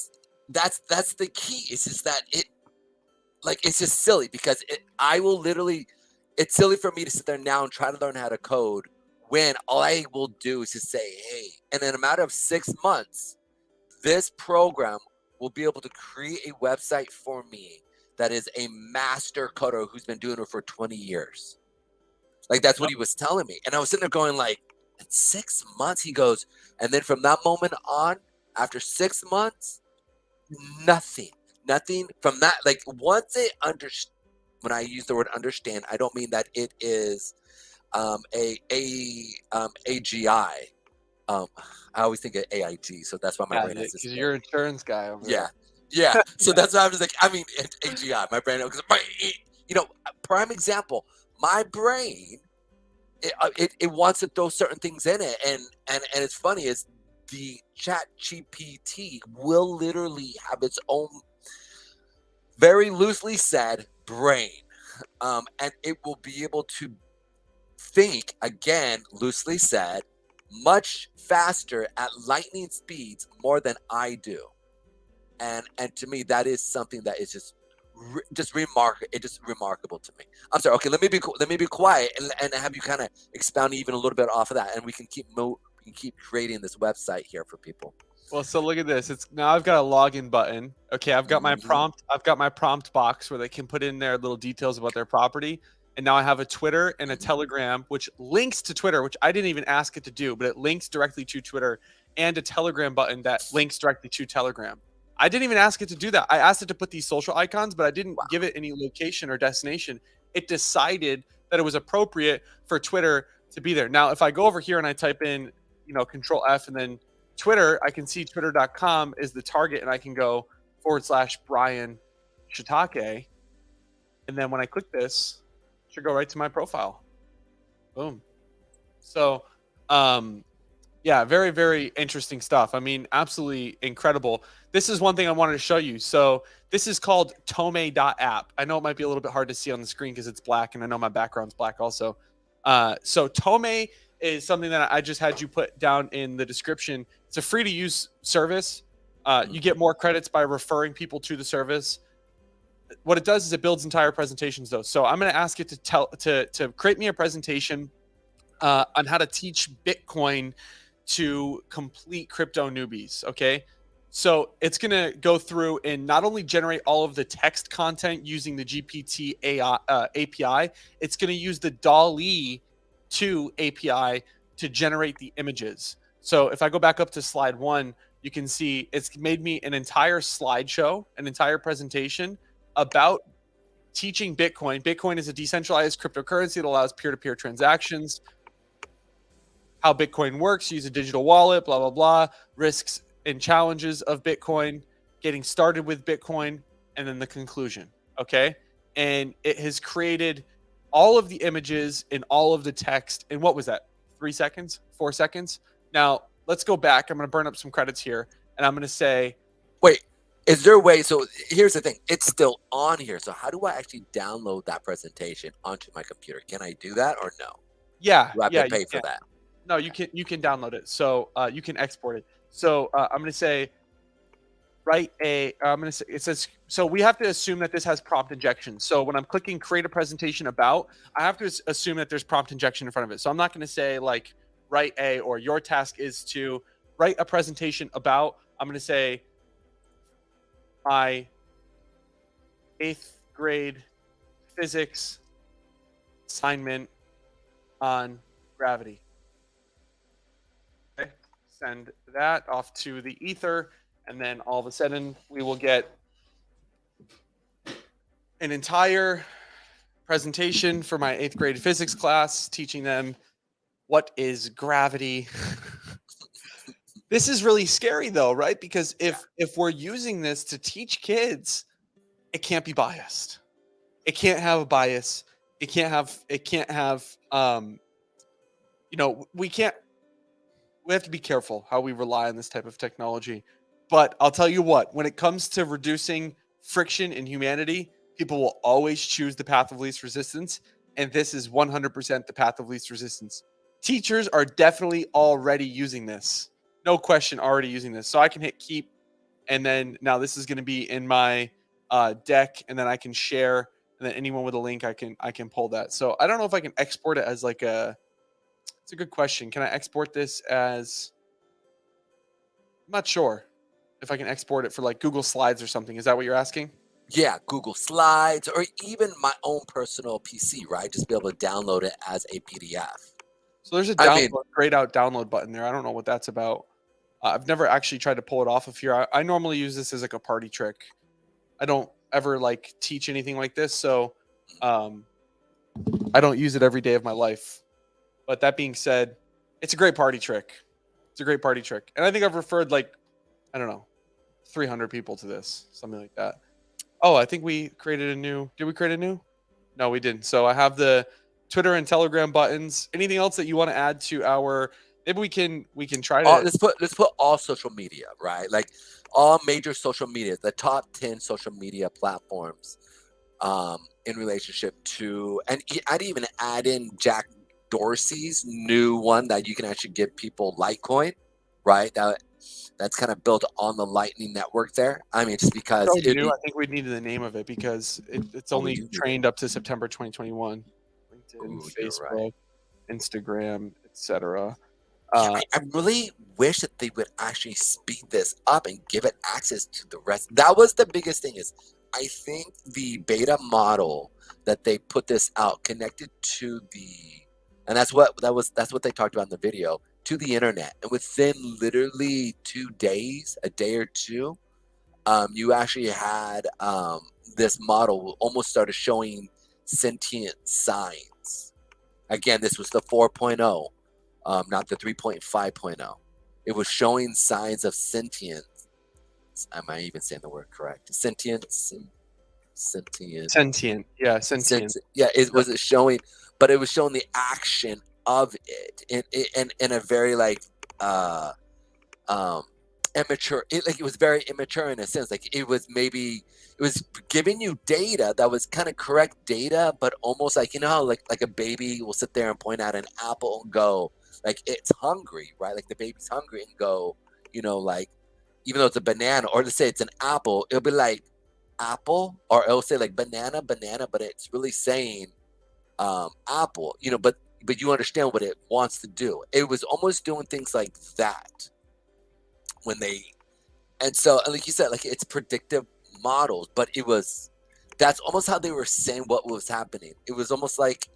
that's the key. It's just that it's just silly because it's silly for me to sit there now and try to learn how to code when all I will do is just say, hey, and in a matter of 6 months, this program will be able to create a website for me that is a master coder who's been doing it for 20 years. Like, that's what he was telling me. And I was sitting there going like, in 6 months, he goes, and then from that moment on, after 6 months, nothing from that. Like, once it understand, when I use the word understand, I don't mean that it is AGI. I always think of AIG, so that's why my brain has this. Because you're an insurance guy over Yeah, there. yeah. So that's why I was like, I mean, AGI. My brain, because prime example. My brain, it wants to throw certain things in it, and it's funny is the ChatGPT will literally have its own, very loosely said, brain. and it will be able to think, again, loosely said, much faster at lightning speeds more than I do. And to me, that is something that is just remarkable. It just remarkable to me. I'm sorry. Okay, let me be quiet and have you kind of expound even a little bit off of that, and we can keep creating this website here for people. Well, so look at this. It's now I've got a login button. Okay, I've got my prompt. I've got my prompt box where they can put in their little details about their property. And now I have a Twitter and a Telegram, which links to Twitter, which I didn't even ask it to do, but it links directly to Twitter, and a Telegram button that links directly to Telegram. I didn't even ask it to do that. I asked it to put these social icons, but I didn't give it any location or destination. It decided that it was appropriate for Twitter to be there. Now, if I go over here and I type in, Control F and then Twitter, I can see twitter.com is the target, and I can go /Brian Shiitake. And then when I click this, it should go right to my profile. Boom. So, yeah, very, very interesting stuff. I mean, absolutely incredible. This is one thing I wanted to show you. So this is called Tome.app. I know it might be a little bit hard to see on the screen because it's black, and I know my background's black also. So Tome is something that I just had you put down in the description. It's a free to use service. You get more credits by referring people to the service. What it does is it builds entire presentations though. So I'm going to ask it to create me a presentation on how to teach Bitcoin to complete crypto newbies. Okay. So it's going to go through and not only generate all of the text content using the GPT API, it's going to use the DALL-E 2 API to generate the images. So if I go back up to slide 1, you can see it's made me an entire slideshow, an entire presentation about teaching Bitcoin. Bitcoin is a decentralized cryptocurrency that allows peer-to-peer transactions, how Bitcoin works, use a digital wallet, blah, blah, blah, risks and challenges of Bitcoin, getting started with Bitcoin, and then the conclusion, okay? And it has created all of the images and all of the text in, what was that, 3 seconds, 4 seconds? Now, let's go back. I'm going to burn up some credits here, and I'm going to say... Wait, is there a way? So here's the thing. It's still on here. So how do I actually download that presentation onto my computer? Can I do that or no? Yeah. Do I have to pay for that? No, you can download it. So you can export it. So I'm going to say... it says, so we have to assume that this has prompt injection. So when I'm clicking create a presentation about, I have to assume that there's prompt injection in front of it. So I'm not going to say like write a, or your task is to write a presentation about. I'm going to say my 8th grade physics assignment on gravity. Okay, send that off to the ether. And then all of a sudden, we will get an entire presentation for my 8th grade physics class, teaching them what is gravity. This is really scary, though, right? Because if we're using this to teach kids, it can't be biased. It can't have a bias. It can't have. We have to be careful how we rely on this type of technology. But I'll tell you what, when it comes to reducing friction in humanity, people will always choose the path of least resistance. And this is 100% the path of least resistance. Teachers are definitely already using this. No question, already using this. So I can hit keep. And then now this is going to be in my deck. And then I can share. And then anyone with a link, I can pull that. So I don't know if I can export it as like a... It's a good question. Can I export this as... I'm not sure if I can export it for like Google Slides or something. Is that what you're asking? Yeah, Google Slides, or even my own personal PC, right? Just be able to download it as a PDF. So there's a grayed out download button there. I don't know what that's about. I've never actually tried to pull it off of here. I normally use this as like a party trick. I don't ever like teach anything like this, so I don't use it every day of my life. But that being said, it's a great party trick. It's a great party trick. And I think I've referred like, I don't know, 300 people to this, something like that. Oh, I think we created a new... Did we create a new? No, we didn't. So I have the Twitter and Telegram buttons. Anything else that you want to add to our... Maybe we can try to... Let's put all social media, right? Like all major social media, the top 10 social media platforms in relationship to, and I'd even add in Jack Dorsey's new one that you can actually give people Litecoin, right? That's kind of built on the Lightning Network there. I mean, just because So new, I think we needed the name of it because it's oh, we only do need it. trained up to September 2021. LinkedIn, Ooh, you're right. Facebook, Instagram, etc. Yeah, I really wish that they would actually speed this up and give it access to the rest. That was the biggest thing is I think the beta model that they put this out connected to the, and that's what they talked about in the video, to the internet. And within literally 2 days, a day or two, you actually had this model almost started showing sentient signs. Again, this was the 4.0, not the 3.5.0. It was showing signs of sentience. Am I even saying the word correct? Sentience, Sentient, yeah, sentient. yeah, it was it showing, but it was showing the action of it in a very like um immature, like it was very immature in a sense, like it was giving you data that was kind of correct data, but almost like, you know how like a baby will sit there and point out an apple and go like it's hungry, right? Like the baby's hungry and go, like, even though it's a banana, or let's say it's an apple, it'll be like apple, or it'll say like banana, but it's really saying apple, but you understand what it wants to do. It was almost doing things like that when they, and so, like you said, like it's predictive models, but that's almost how they were saying what was happening. It was almost like,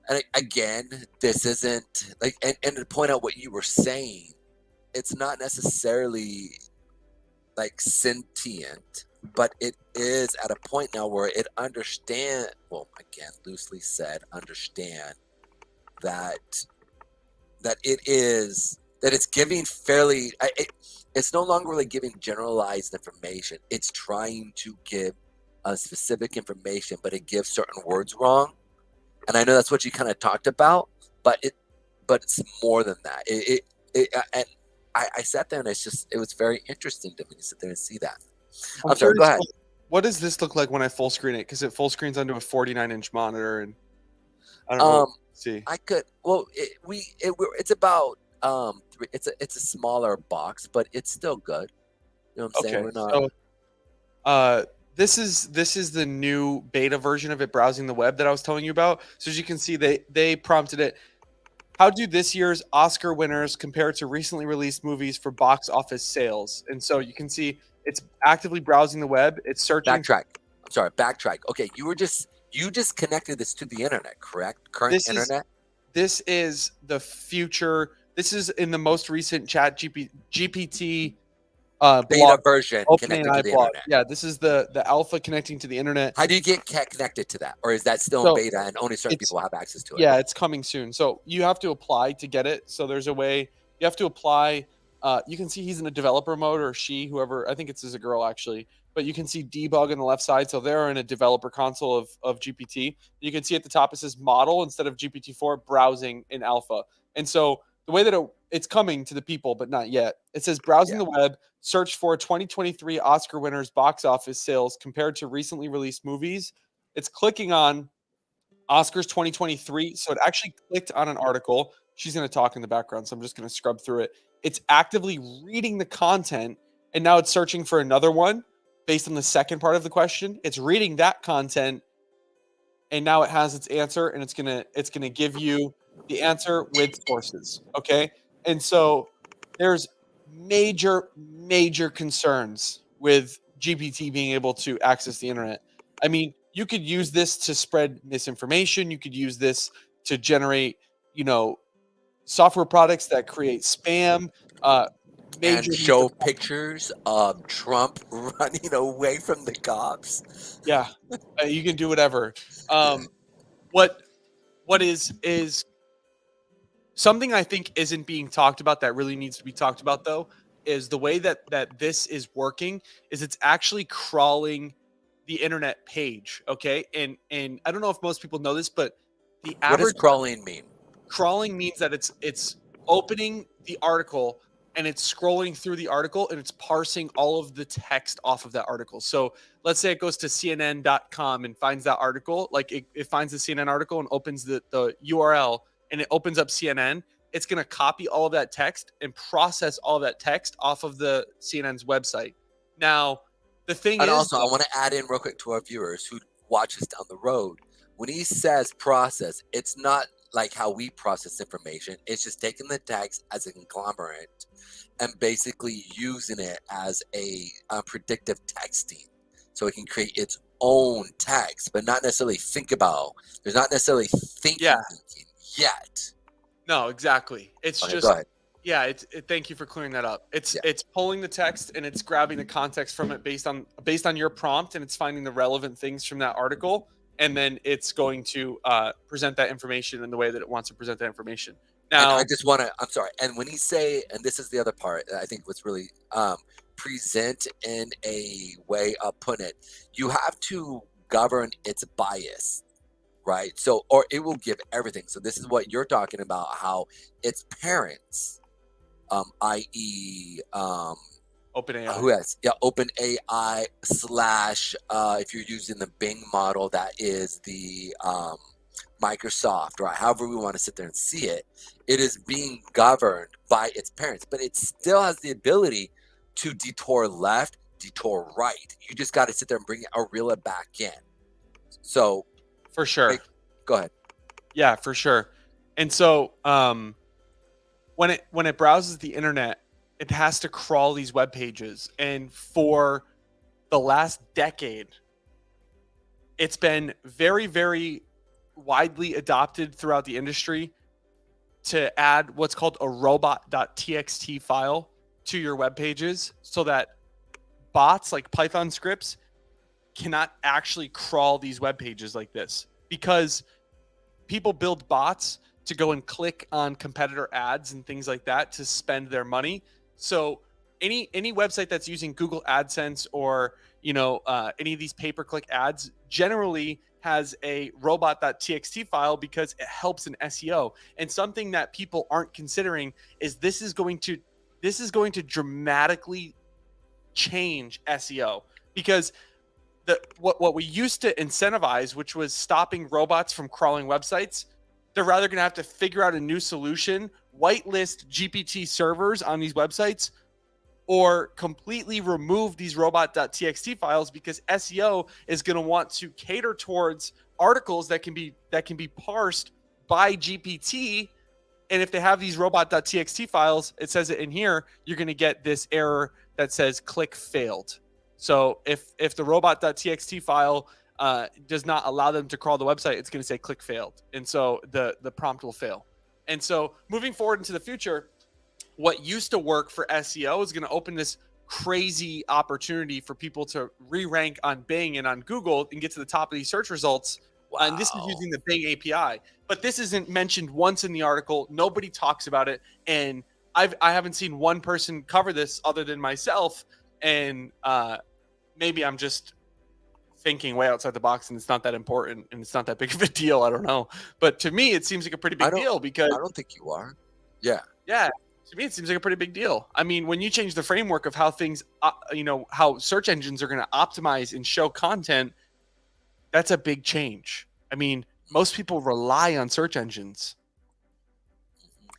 and again, this isn't like, and to point out what you were saying, it's not necessarily like sentient, but it is at a point now where it understand, well, again, loosely said, understand that it's giving fairly, it's no longer really giving generalized information. It's trying to give a specific information, but it gives certain words wrong. And I know that's what you kind of talked about, but it's more than that. And I sat there and it was very interesting to me to sit there and see that. I'm sorry, go ahead. What does this look like when I full screen it? Because it full screens onto a 49-inch monitor, and I don't know. See, I could. Well, it's about it's a smaller box, but it's still good. You know what I'm saying? We're not. So, this is the new beta version of it browsing the web that I was telling you about. So as you can see, they prompted it. How do this year's Oscar winners compare to recently released movies for box office sales? And so you can see it's actively browsing the web. It's searching. Backtrack. I'm sorry. Backtrack. Okay, you just connected this to the internet, correct? Current internet. This is the future. This is in the most recent GPT beta version connected to the blog. internet. Yeah, this is the alpha connecting to the internet. How do you get connected to that, or is that still in beta and only certain people have access to it? Yeah, it's coming soon. So you have to apply to get it. So there's a way you have to apply. You can see he's in a developer mode, or she, whoever. I think it's as a girl actually. But you can see debug on the left side. So they're in a developer console of GPT. You can see at the top it says model instead of GPT-4 browsing in alpha. And so the way that it's coming to the people, but not yet. It says browsing the web, search for 2023 Oscar winners box office sales compared to recently released movies. It's clicking on Oscars 2023. So it actually clicked on an article. She's going to talk in the background, so I'm just going to scrub through it. It's actively reading the content, and now it's searching for another one based on the second part of the question. It's reading that content, and now it has its answer, and it's gonna give you the answer with sources. Okay, and so there's major concerns with GPT being able to access the internet. I mean, you could use this to spread misinformation. You could use this to generate, software products that create spam. And show pictures of Trump running away from the cops. Yeah, you can do whatever. What is something I think isn't being talked about that really needs to be talked about, though, is the way that this is working is it's actually crawling the internet page. Okay, and I don't know if most people know this, but the average, what does crawling mean? Crawling means that it's opening the article and it's scrolling through the article and it's parsing all of the text off of that article. So let's say it goes to CNN.com and finds that article, like it finds the CNN article and opens the URL and it opens up CNN. It's going to copy all of that text and process all of that text off of the CNN's website. Now, the thing And is, also, I want to add in real quick to our viewers who watch us down the road. When he says process, it's not like how we process information. It's just taking the text as a conglomerate and basically using it as a predictive texting, so it can create its own text, but not necessarily think about. There's not necessarily thinking yet. No, exactly. It's Okay, just, go ahead. yeah. Thank you for clearing that up. It's pulling the text and it's grabbing the context from it based on your prompt, and it's finding the relevant things from that article, and then it's going to present that information in the way that it wants to present that information. Now, And I just want to, I'm sorry. And when he say, and this is the other part, I think what's really present in a way of putting it, you have to govern its bias, right? So, or it will give everything. So this is what you're talking about, how its parents, i.e., OpenAI. who has OpenAI slash if you're using the Bing model, that is the Microsoft, right? However we want to sit there and see it, it is being governed by its parents, but it still has the ability to detour left, detour right. You just got to sit there and bring it or reel it back in. So, For sure. Go ahead. Yeah, for sure. And so, when it browses the internet, it has to crawl these web pages, and for the last decade, it's been very, very widely adopted throughout the industry to add what's called a robot.txt file to your web pages, so that bots like Python scripts cannot actually crawl these web pages like this, because people build bots to go and click on competitor ads and things like that to spend their money. So any website that's using Google AdSense or any of these pay-per-click ads generally has a robot.txt file because it helps in SEO. And something that people aren't considering is this is going to dramatically change SEO, because what we used to incentivize, which was stopping robots from crawling websites, they're rather going to have to figure out a new solution, whitelist GPT servers on these websites, or completely remove these robot.txt files, because SEO is going to want to cater towards articles that can be parsed by GPT. And if they have these robot.txt files, it says it in here, you're going to get this error that says click failed. So if the robot.txt file does not allow them to crawl the website, it's going to say click failed. And so the prompt will fail. And so moving forward into the future, what used to work for SEO is going to open this crazy opportunity for people to re-rank on Bing and on Google and get to the top of these search results. Wow. And this is using the Bing API. But this isn't mentioned once in the article. Nobody talks about it. And I haven't seen one person cover this other than myself. And maybe I'm just thinking way outside the box and it's not that important and it's not that big of a deal. I don't know. But to me, it seems like a pretty big deal, because I don't think you are. Yeah. Yeah. To me, it seems like a pretty big deal. I mean, when you change the framework of how things, how search engines are going to optimize and show content, that's a big change. I mean, most people rely on search engines.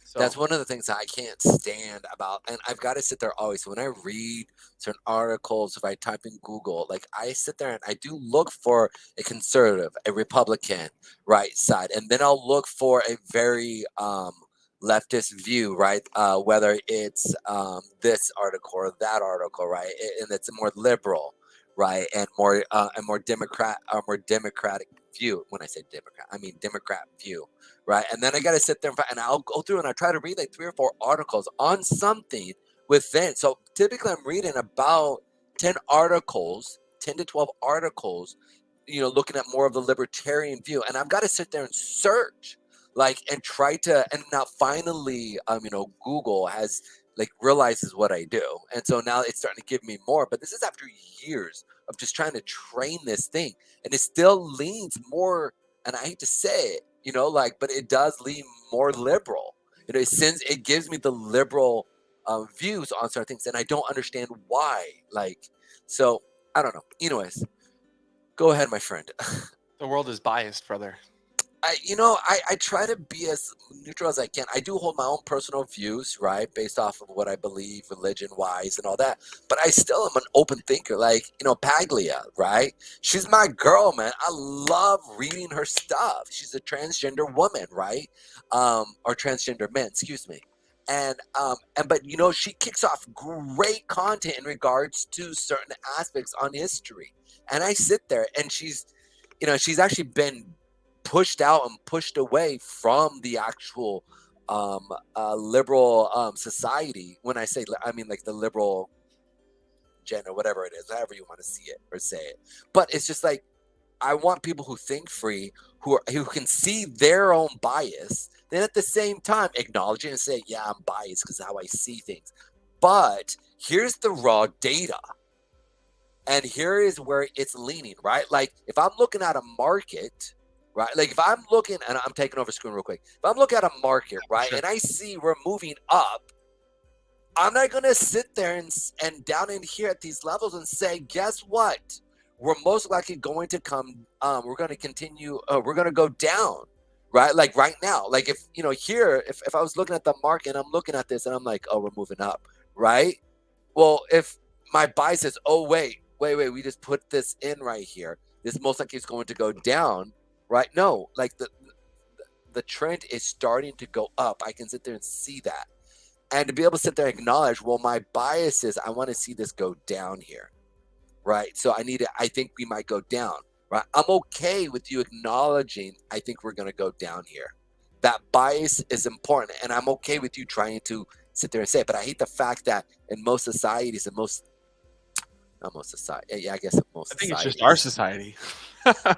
So that's one of the things that I can't stand about, and I've got to sit there always. So when I read certain articles, if I type in Google, like I sit there and I do look for a conservative, a Republican, right side, and then I'll look for a very leftist view, right? Whether it's this article or that article, right? And it's a more liberal, right, and more democratic view. When I say Democrat, I mean Democrat view, right? And then I got to sit there and I'll go through and I try to read like 3 or 4 articles on something within. So typically I'm reading about 10 to 12 articles, looking at more of the libertarian view, and I've got to sit there and search, and try to, and now finally, Google has realizes what I do. And so now it's starting to give me more, but this is after years of just trying to train this thing. And it still leans more, and I hate to say it, but it does lean more liberal. It gives me the liberal views on certain things, and I don't understand why. Like, so I don't know. Anyways, go ahead, my friend. The world is biased, brother. I try to be as neutral as I can. I do hold my own personal views, right, based off of what I believe, religion wise, and all that. But I still am an open thinker. Like, Paglia, right? She's my girl, man. I love reading her stuff. She's a transgender woman, right? Or transgender man, excuse me. But she kicks off great content in regards to certain aspects on history. And I sit there, and she's actually been pushed out and pushed away from the actual liberal society. When I say, I mean like the liberal gender, whatever it is, however you want to see it or say it. But it's just like, I want people who think free, who can see their own bias, then at the same time acknowledge it and say, yeah, I'm biased because how I see things. But here's the raw data. And here is where it's leaning, right? Like, if I'm looking at a market, right? Like, if I'm looking, and I'm taking over screen real quick. If I'm looking at a market, right, Sure. and I see we're moving up, I'm not going to sit there and down in here at these levels and say, guess what? We're most likely going to we're going to continue, we're going to go down, right? Like right now, like if I was looking at the market and I'm looking at this and I'm like, oh, we're moving up, right? Well, if my buy says, oh, wait, we just put this in right here, this most likely is going to go down, right? No, like the trend is starting to go up. I can sit there and see that. And to be able to sit there and acknowledge, well, my bias is I want to see this go down here, right? So I think we might go down, right? I'm okay with you acknowledging, I think we're going to go down here. That bias is important. And I'm okay with you trying to sit there and say it. But I hate the fact that in most societies and not most society, yeah, I guess most I think it's societies. just our society.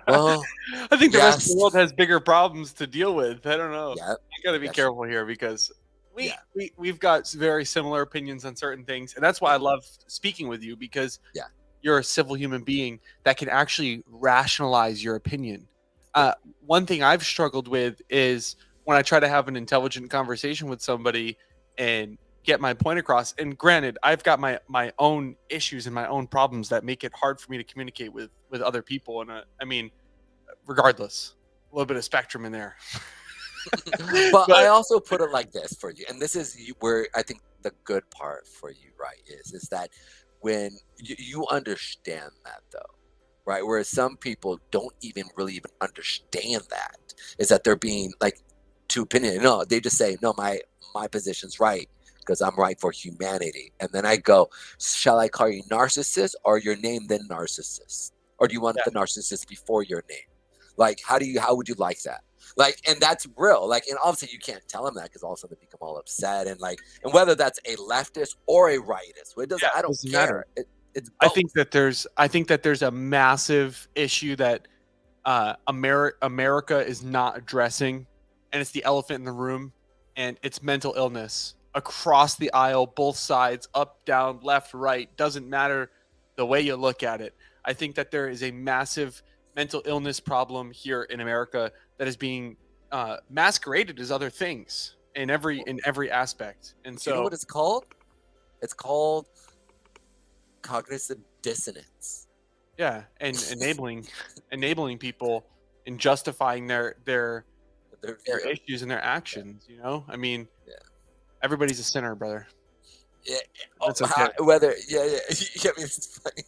Well, I think the rest of yes. the world has bigger problems to deal with. I don't know. Yeah. You got to be Yes. careful here because Yeah. we've got very similar opinions on certain things, and that's why I love speaking with you because Yeah. you're a civil human being that can actually rationalize your opinion. One thing I've struggled with is when I try to have an intelligent conversation with somebody and get my point across. And granted, I've got my own issues and my own problems that make it hard for me to communicate with other people. And I mean, regardless, a little bit of spectrum in there. But I also put it like this for you, and this is where I think the good part for you, right, is that when you understand that, though, right, whereas some people don't even really even understand that, is that they're being like too opinionated. No, they just say, no, my position's right because I'm right for humanity. And then I go, shall I call you narcissist or your name then narcissist? Or do you want the narcissist before your name? Like, how would you like that? Like, and that's real. Like, and obviously you can't tell them that because all of a sudden they become all upset and like, and whether that's a leftist or a rightist, it doesn't. I don't doesn't care. matter. It's both. I think that there's a massive issue that America is not addressing, and it's the elephant in the room, and it's mental illness across the aisle, both sides, up, down, left, right. Doesn't matter the way you look at it. I think that there is a massive mental illness problem here in America that is being masqueraded as other things in every aspect. And so, you know what it's called? It's called cognitive dissonance. Yeah, and enabling people and justifying their issues and their actions. You know, I mean, everybody's a sinner, brother. Yeah, that's okay. I mean, it's funny.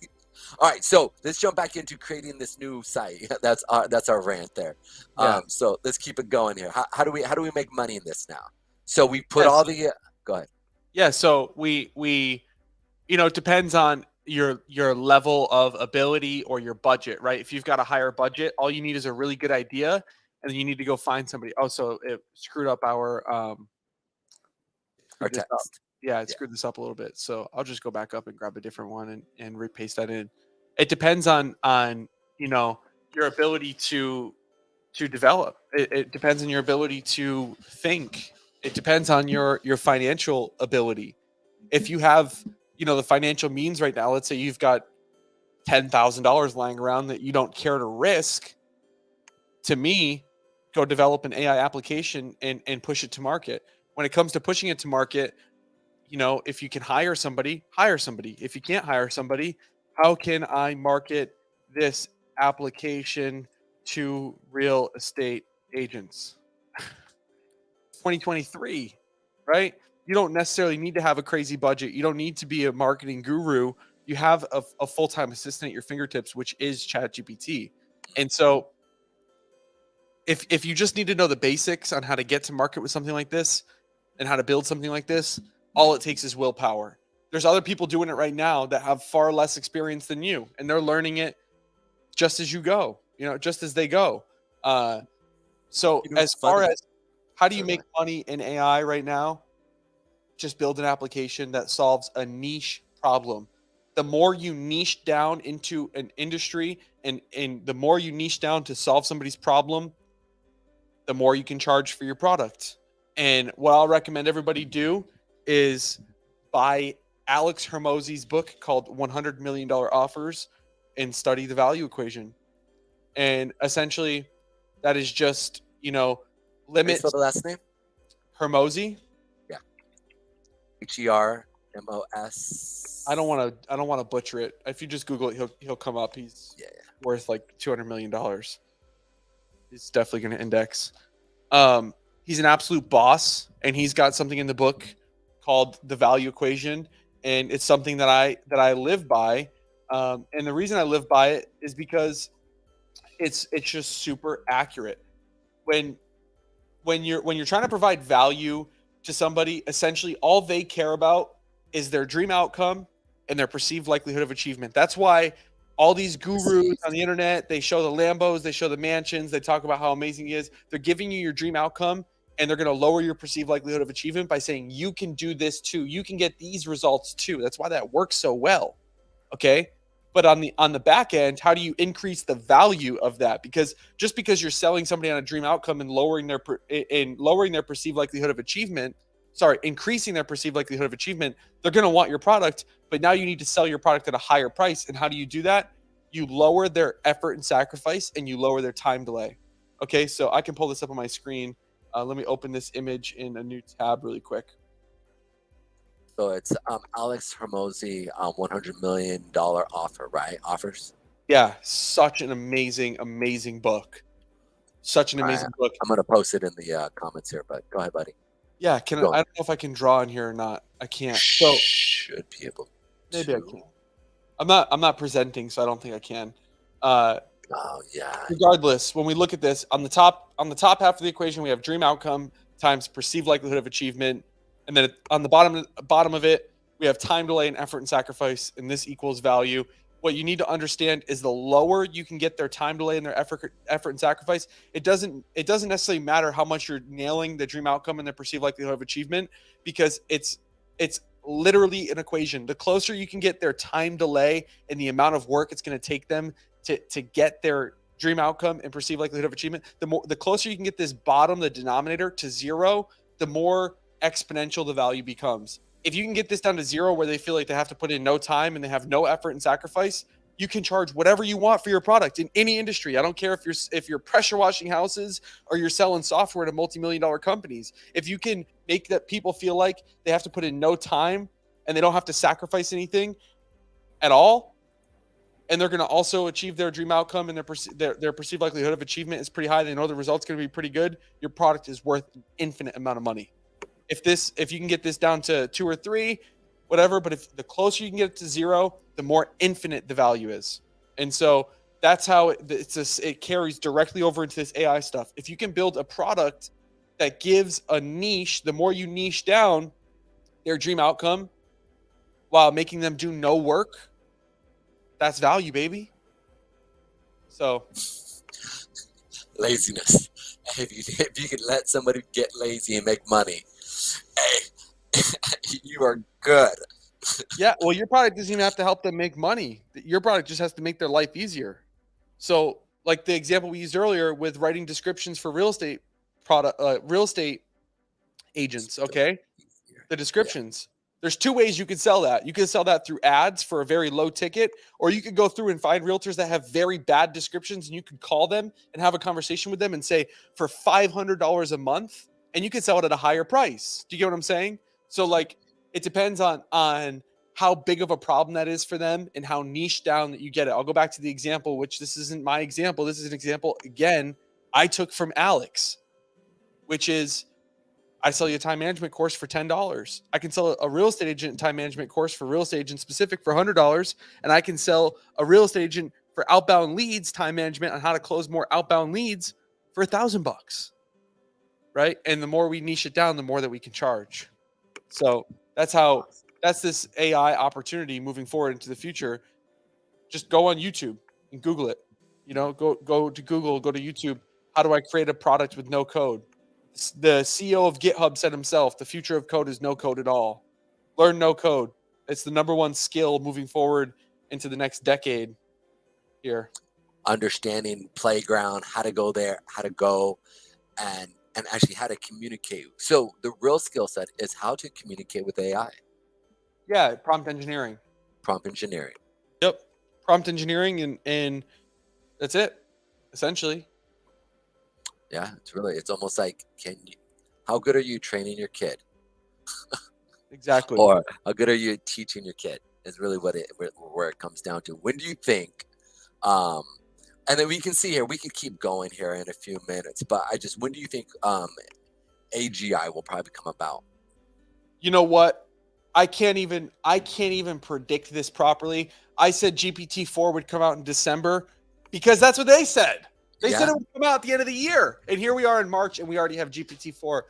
All right, so let's jump back into creating this new site. That's our rant there. Yeah. So let's keep it going here. How do we make money in this now? So we put all the go ahead. Yeah, so we it depends on your level of ability or your budget, right? If you've got a higher budget, all you need is a really good idea, and then you need to go find somebody. Oh, so it screwed up our text. Yeah, it screwed this up a little bit. So I'll just go back up and grab a different one and repaste that in. It depends on your ability to develop. It depends on your ability to think. It depends on your financial ability. If you have the financial means right now, let's say you've got $10,000 lying around that you don't care to risk, to me, go develop an AI application and push it to market. When it comes to pushing it to market, if you can hire somebody, hire somebody. If you can't hire somebody, how can I market this application to real estate agents? 2023, right? You don't necessarily need to have a crazy budget. You don't need to be a marketing guru. You have a full-time assistant at your fingertips, which is ChatGPT. And so if you just need to know the basics on how to get to market with something like this and how to build something like this, all it takes is willpower. There's other people doing it right now that have far less experience than you, and they're learning it just as you go, just as they go. So You know, as it's far funny. as how do you Sorry, make money in AI right now? Just build an application that solves a niche problem. The more you niche down into an industry and the more you niche down to solve somebody's problem, the more you can charge for your product. And what I'll recommend everybody do is buy Alex Hermosi's book called $100 Million Offers and study the value equation. And essentially, that is just, how do you limit spell the last name? Hermosi. Yeah. HERMOS. I don't want to butcher it. If you just Google it, he'll come up. He's Yeah. worth like $200 million. He's definitely going to index. He's an absolute boss, and he's got something in the book called the value equation, and it's something that I live by. And the reason I live by it is because it's just super accurate. When you're trying to provide value to somebody, essentially all they care about is their dream outcome and their perceived likelihood of achievement. That's why all these gurus on the internet, they show the Lambos, they show the mansions, they talk about how amazing he is. They're giving you your dream outcome, and they're going to lower your perceived likelihood of achievement by saying you can do this too. You can get these results too. That's why that works so well. Okay? But on the back end, how do you increase the value of that? Because just because you're selling somebody on a dream outcome and lowering their perceived likelihood of achievement, increasing their perceived likelihood of achievement, they're going to want your product. But now you need to sell your product at a higher price. And how do you do that? You lower their effort and sacrifice, and you lower their time delay. Okay, so I can pull this up on my screen. Let me open this image in a new tab really quick. So it's Alex Hermosi, $100 million offer, right? Offers. Yeah, such an amazing, amazing book. Such an All right, amazing book. I'm gonna post it in the comments here, but go ahead, buddy. Yeah, Keep I going. don't know if I can draw in here or not. I can't. So Should be able maybe to. I can. I'm not presenting, so I don't think I can. Oh yeah. Regardless, when we look at this on the top half of the equation, we have dream outcome times perceived likelihood of achievement, and then on the bottom of it, we have time delay and effort and sacrifice, and this equals value. What you need to understand is the lower you can get their time delay and their effort and sacrifice, it doesn't necessarily matter how much you're nailing the dream outcome and the perceived likelihood of achievement, because it's literally an equation. The closer you can get their time delay and the amount of work it's going to take them to get their dream outcome and perceived likelihood of achievement, the closer you can get this bottom, the denominator, to zero, the more exponential the value becomes. If you can get this down to zero, where they feel like they have to put in no time and they have no effort and sacrifice, you can charge whatever you want for your product in any industry. I don't care if you're pressure washing houses or you're selling software to multi-million-dollar companies. If you can make that people feel like they have to put in no time and they don't have to sacrifice anything at all, and they're going to also achieve their dream outcome, and their perceived likelihood of achievement is pretty high, they know the result's going to be pretty good, your product is worth an infinite amount of money. If you can get this down to 2 or 3, whatever, but if the closer you can get it to zero, the more infinite the value is. And so that's how it carries directly over into this AI stuff. If you can build a product that gives a niche, the more you niche down their dream outcome while making them do no work, that's value, baby. So Laziness. If you can let somebody get lazy and make money, hey, you are good. yeah, well, your product doesn't even have to help them make money. Your product just has to make their life easier. So, like the example we used earlier with writing descriptions for real estate agents, okay? The descriptions. There's 2 ways you could sell that. You could sell that through ads for a very low ticket, or you could go through and find realtors that have very bad descriptions, and you could call them and have a conversation with them and say, for $500 a month, and you could sell it at a higher price. Do you get what I'm saying? So like It depends on how big of a problem that is for them and how niche down that you get it. I'll go back to the example, which this isn't my example. This is an example again I took from Alex, which is I sell you a time management course for $10. I can sell a real estate agent time management course for real estate agent specific for $100, and I can sell a real estate agent for outbound leads time management on how to close more outbound leads for $1,000. Right? And the more we niche it down, the more that we can charge. So that's this AI opportunity moving forward into the future. Just go on YouTube and Google it. Go to Google, go to YouTube. How do I create a product with no code? The CEO of GitHub said himself, the future of code is no code at all. Learn no code. It's the number one skill moving forward into the next decade here. Understanding playground, how to go there, how to go, and actually how to communicate. So the real skill set is how to communicate with AI. Yeah, prompt engineering. Prompt engineering. Yep. Prompt engineering and that's it, essentially. Yeah, it's almost like how good are you training your kid? Exactly. Or how good are you teaching your kid is really where it comes down to. When do you think and then we can see here, we can keep going here in a few minutes, but when do you think AGI will probably come about? You know what? I can't even predict this properly. I said GPT-4 would come out in December because that's what they said. They said it would come out at the end of the year. And here we are in March and we already have GPT-4.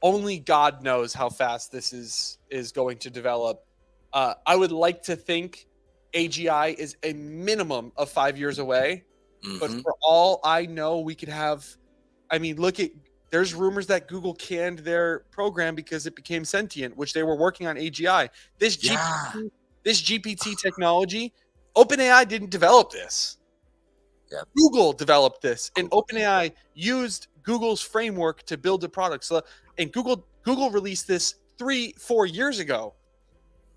Only God knows how fast this is going to develop. I would like to think AGI is a minimum of 5 years away. Mm-hmm. But for all I know, we could have, there's rumors that Google canned their program because it became sentient, which they were working on AGI. This GPT technology, OpenAI didn't develop this. Yeah. Google developed this, and OpenAI used Google's framework to build a product. So, and Google released this 3-4 years ago.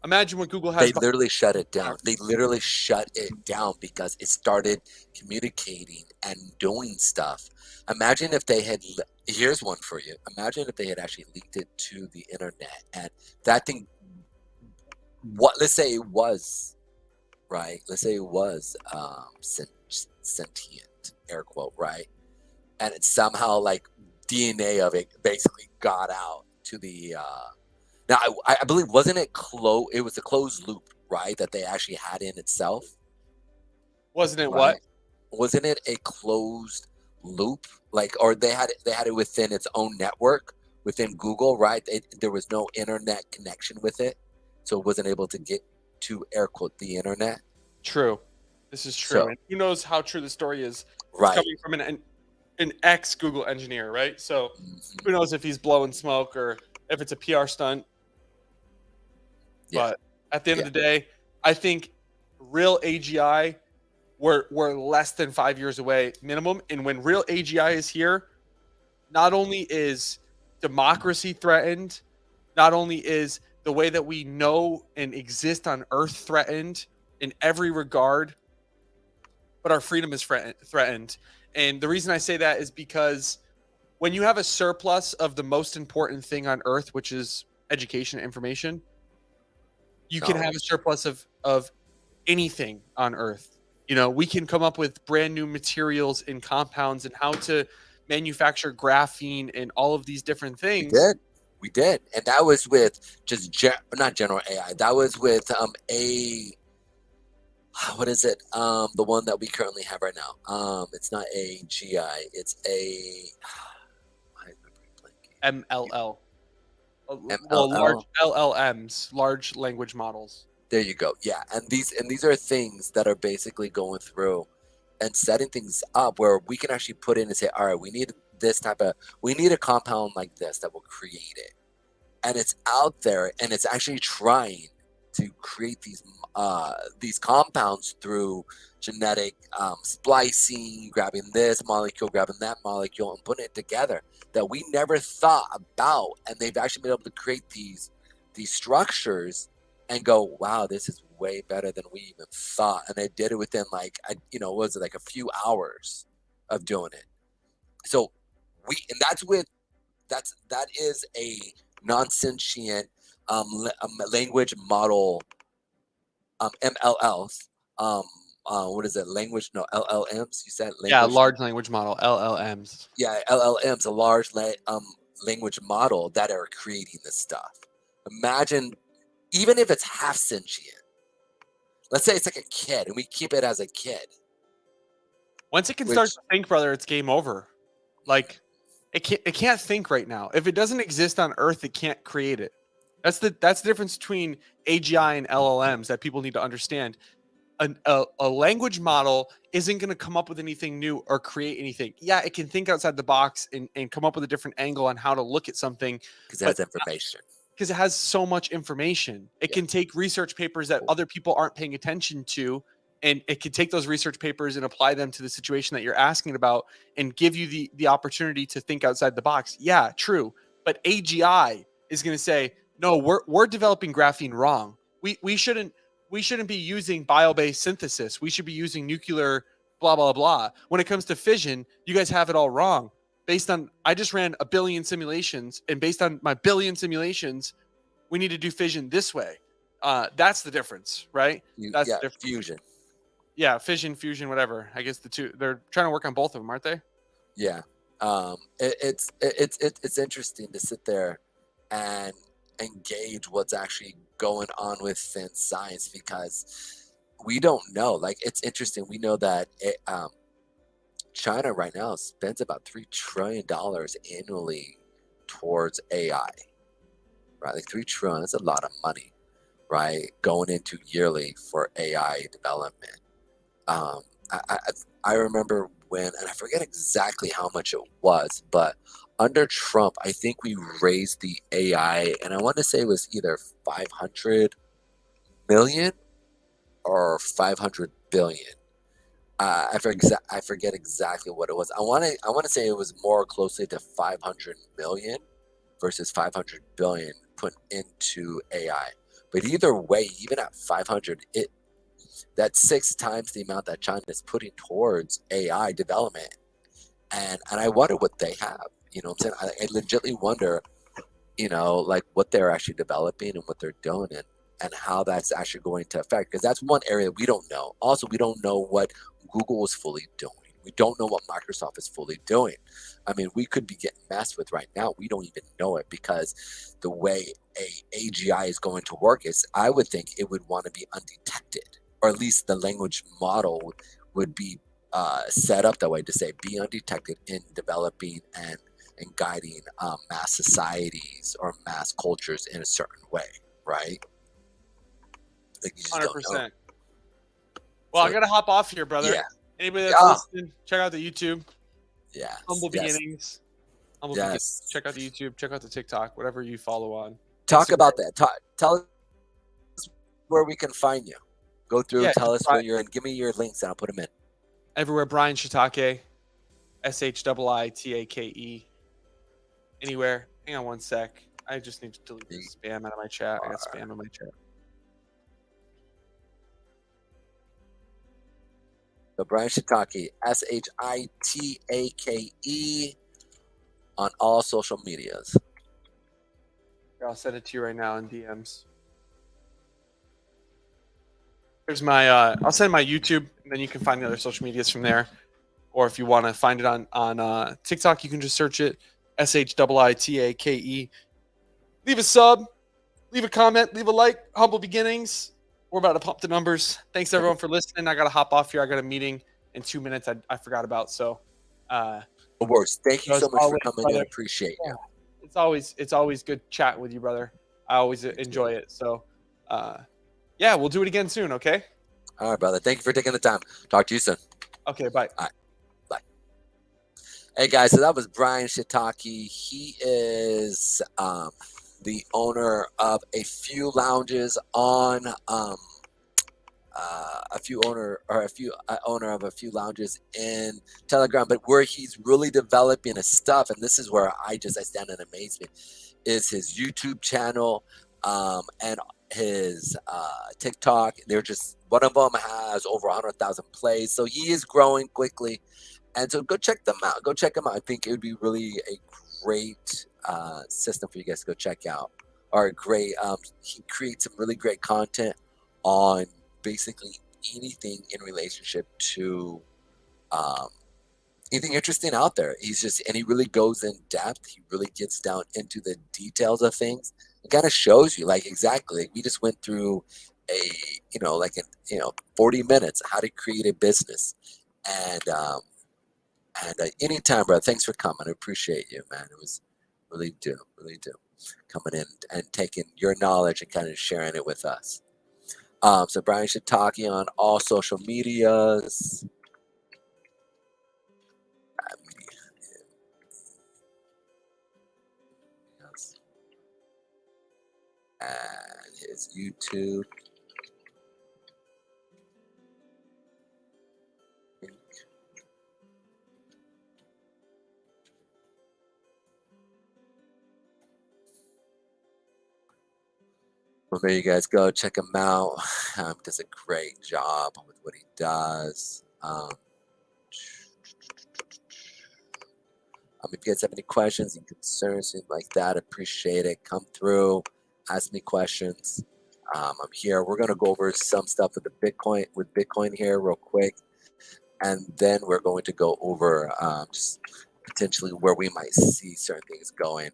Imagine what Google has. They literally shut it down. They literally shut it down because it started communicating and doing stuff. Imagine if they had. Here's one for you. Imagine if they had actually leaked it to the internet, and that thing. Let's say it was, right? Let's say it was sentient, air quote, right? And it's somehow like DNA of it basically got out to the. Now, I believe, wasn't it it was a closed loop, right, that they actually had in itself? Wasn't it what? Wasn't it a closed loop? Or they had it within its own network, within Google, right? There was no internet connection with it, so it wasn't able to get to, air quote, the internet. True. This is true. So, and who knows how true the story is? It's right. coming from an ex-Google engineer, right? So who knows if he's blowing smoke or if it's a PR stunt. Yeah. But at the end of the day, I think real AGI, we're less than 5 years away minimum. And when real AGI is here, not only is democracy threatened, not only is the way that we know and exist on Earth threatened in every regard, but our freedom is threatened. And the reason I say that is because when you have a surplus of the most important thing on Earth, which is education and information, you can have a surplus of anything on Earth. We can come up with brand new materials and compounds and how to manufacture graphene and all of these different things. We did. And that was with just not general AI. That was with what is it? The one that we currently have right now. It's not AGI. It's MLL. Well, large LLMs, large language models. There you go. Yeah, and these are things that are basically going through and setting things up where we can actually put in and say, all right, we need a compound like this that will create it, and it's out there and it's actually trying to create these compounds through genetic splicing, grabbing this molecule, grabbing that molecule, and putting it together that we never thought about. And they've actually been able to create these structures and go, wow, this is way better than we even thought. And they did it within was it like a few hours of doing it. So that is a non-sentient language model, MLLs. What is it? Language? No, LLMs. You said Yeah, language. large language model, LLMs. Yeah, LLMs, a large language model that are creating this stuff. Imagine, even if it's half sentient. Let's say it's like a kid, and we keep it as a kid. Once it can start Which to think, brother, it's game over. Like it can't think right now. If it doesn't exist on Earth, it can't create it. That's the difference between AGI and LLMs that people need to understand. A language model isn't going to come up with anything new or create anything. Yeah, it can think outside the box and come up with a different angle on how to look at something, because it but has information. because it has so much information. It Yeah. can take research papers that other people aren't paying attention to, and it can take those research papers and apply them to the situation that you're asking about and give you the opportunity to think outside the box. Yeah, true. But AGI is going to say, no, we're developing graphene wrong. We shouldn't be using bio-based synthesis. We should be using nuclear blah blah blah. When it comes to fission, you guys have it all wrong. Based on, I just ran a billion simulations, and based on my billion simulations, we need to do fission this way. That's the difference, right? That's Yeah, the difference. fusion. Yeah, fission, fusion, whatever. I guess the two, they're trying to work on both of them, aren't they? Yeah. It's interesting to sit there and engage what's actually going on within science, because we don't know. Like, it's interesting. We know that China right now spends about $3 trillion annually towards AI, right? Like 3 trillion, that's a lot of money, right? Going into yearly for AI development. Um, I remember when, and I forget exactly how much it was, but under Trump, I think we raised the AI, and I want to say it was either 500 million or 500 billion. I forget exactly what it was. I want to say it was more closely to 500 million versus 500 billion put into AI. But either way, even at 500, that's 6 times the amount that China is putting towards AI development. And I wonder what they have. You know what I'm saying? I legitimately wonder, like what they're actually developing and what they're doing, and how that's actually going to affect. Because that's one area we don't know. Also, we don't know what Google is fully doing. We don't know what Microsoft is fully doing. I mean, we could be getting messed with right now. We don't even know it, because the way AGI is going to work is, I would think it would want to be undetected, or at least the language model would be set up that way to say be undetected in developing and guiding mass societies or mass cultures in a certain way, right? Like, you just don't know. 100%. Well, I So, got to hop off here, brother. yeah. Anybody that's listening, check out the YouTube. Yes. Humble yes. Beginnings. Humble Yes. Beginnings. Check out the YouTube. Check out the TikTok. Whatever you follow on. Talk Instagram. about that. Tell us where we can find you. Go through, Yeah, tell us where you're in. Give me your links and I'll put them in. Everywhere, Brian Shiitake. SHIITAKE. Anywhere. Hang on one sec. I just need to delete the spam out of my chat. I got spam in my chat. So Brian Shiitake, SHIITAKE, on all social medias. Here, I'll send it to you right now in DMs. Here's my I'll send my YouTube, and then you can find the other social medias from there. Or if you want to find it on TikTok, you can just search it, SHIITAKE. Leave a sub, leave a comment, leave a like. Humble Beginnings. We're about to pump the numbers. Thanks everyone for listening. I got to hop off here. I got a meeting in 2 minutes I forgot about. So, of course. Thank you so much for coming in. I appreciate you. It's always good chatting with you, brother. I always enjoy it. So, yeah, we'll do it again soon. Okay. All right, brother. Thank you for taking the time. Talk to you soon. Okay. Bye. All right. Bye. Hey guys, so that was Brian Shiitake. He is the owner of a few lounges on owner of a few lounges in Telegram, but where he's really developing his stuff, and this is where I stand in amazement, is his YouTube channel and his TikTok. They're just, one of them has over 100,000 plays, so he is growing quickly. And so go check them out. Go check them out. I think it would be really a great system for you guys to go check out are great. He creates some really great content on basically anything in relationship to um, anything interesting out there. And he really goes in depth. He really gets down into the details of things. It kind of shows you, like, exactly. Like, we just went through a, like, 40 minutes how to create a business, and anytime, bro. Thanks for coming. I appreciate you, man. It was really do coming in and taking your knowledge and kind of sharing it with us. So Brian Shiitake on all social medias. Yes. And his YouTube. Well, there you guys go. Check him out. Does a great job with what he does. If you guys have any questions and concerns, anything like that, appreciate it. Come through, ask me questions. I'm here. We're gonna go over some stuff with Bitcoin here real quick, and then we're going to go over just potentially where we might see certain things going.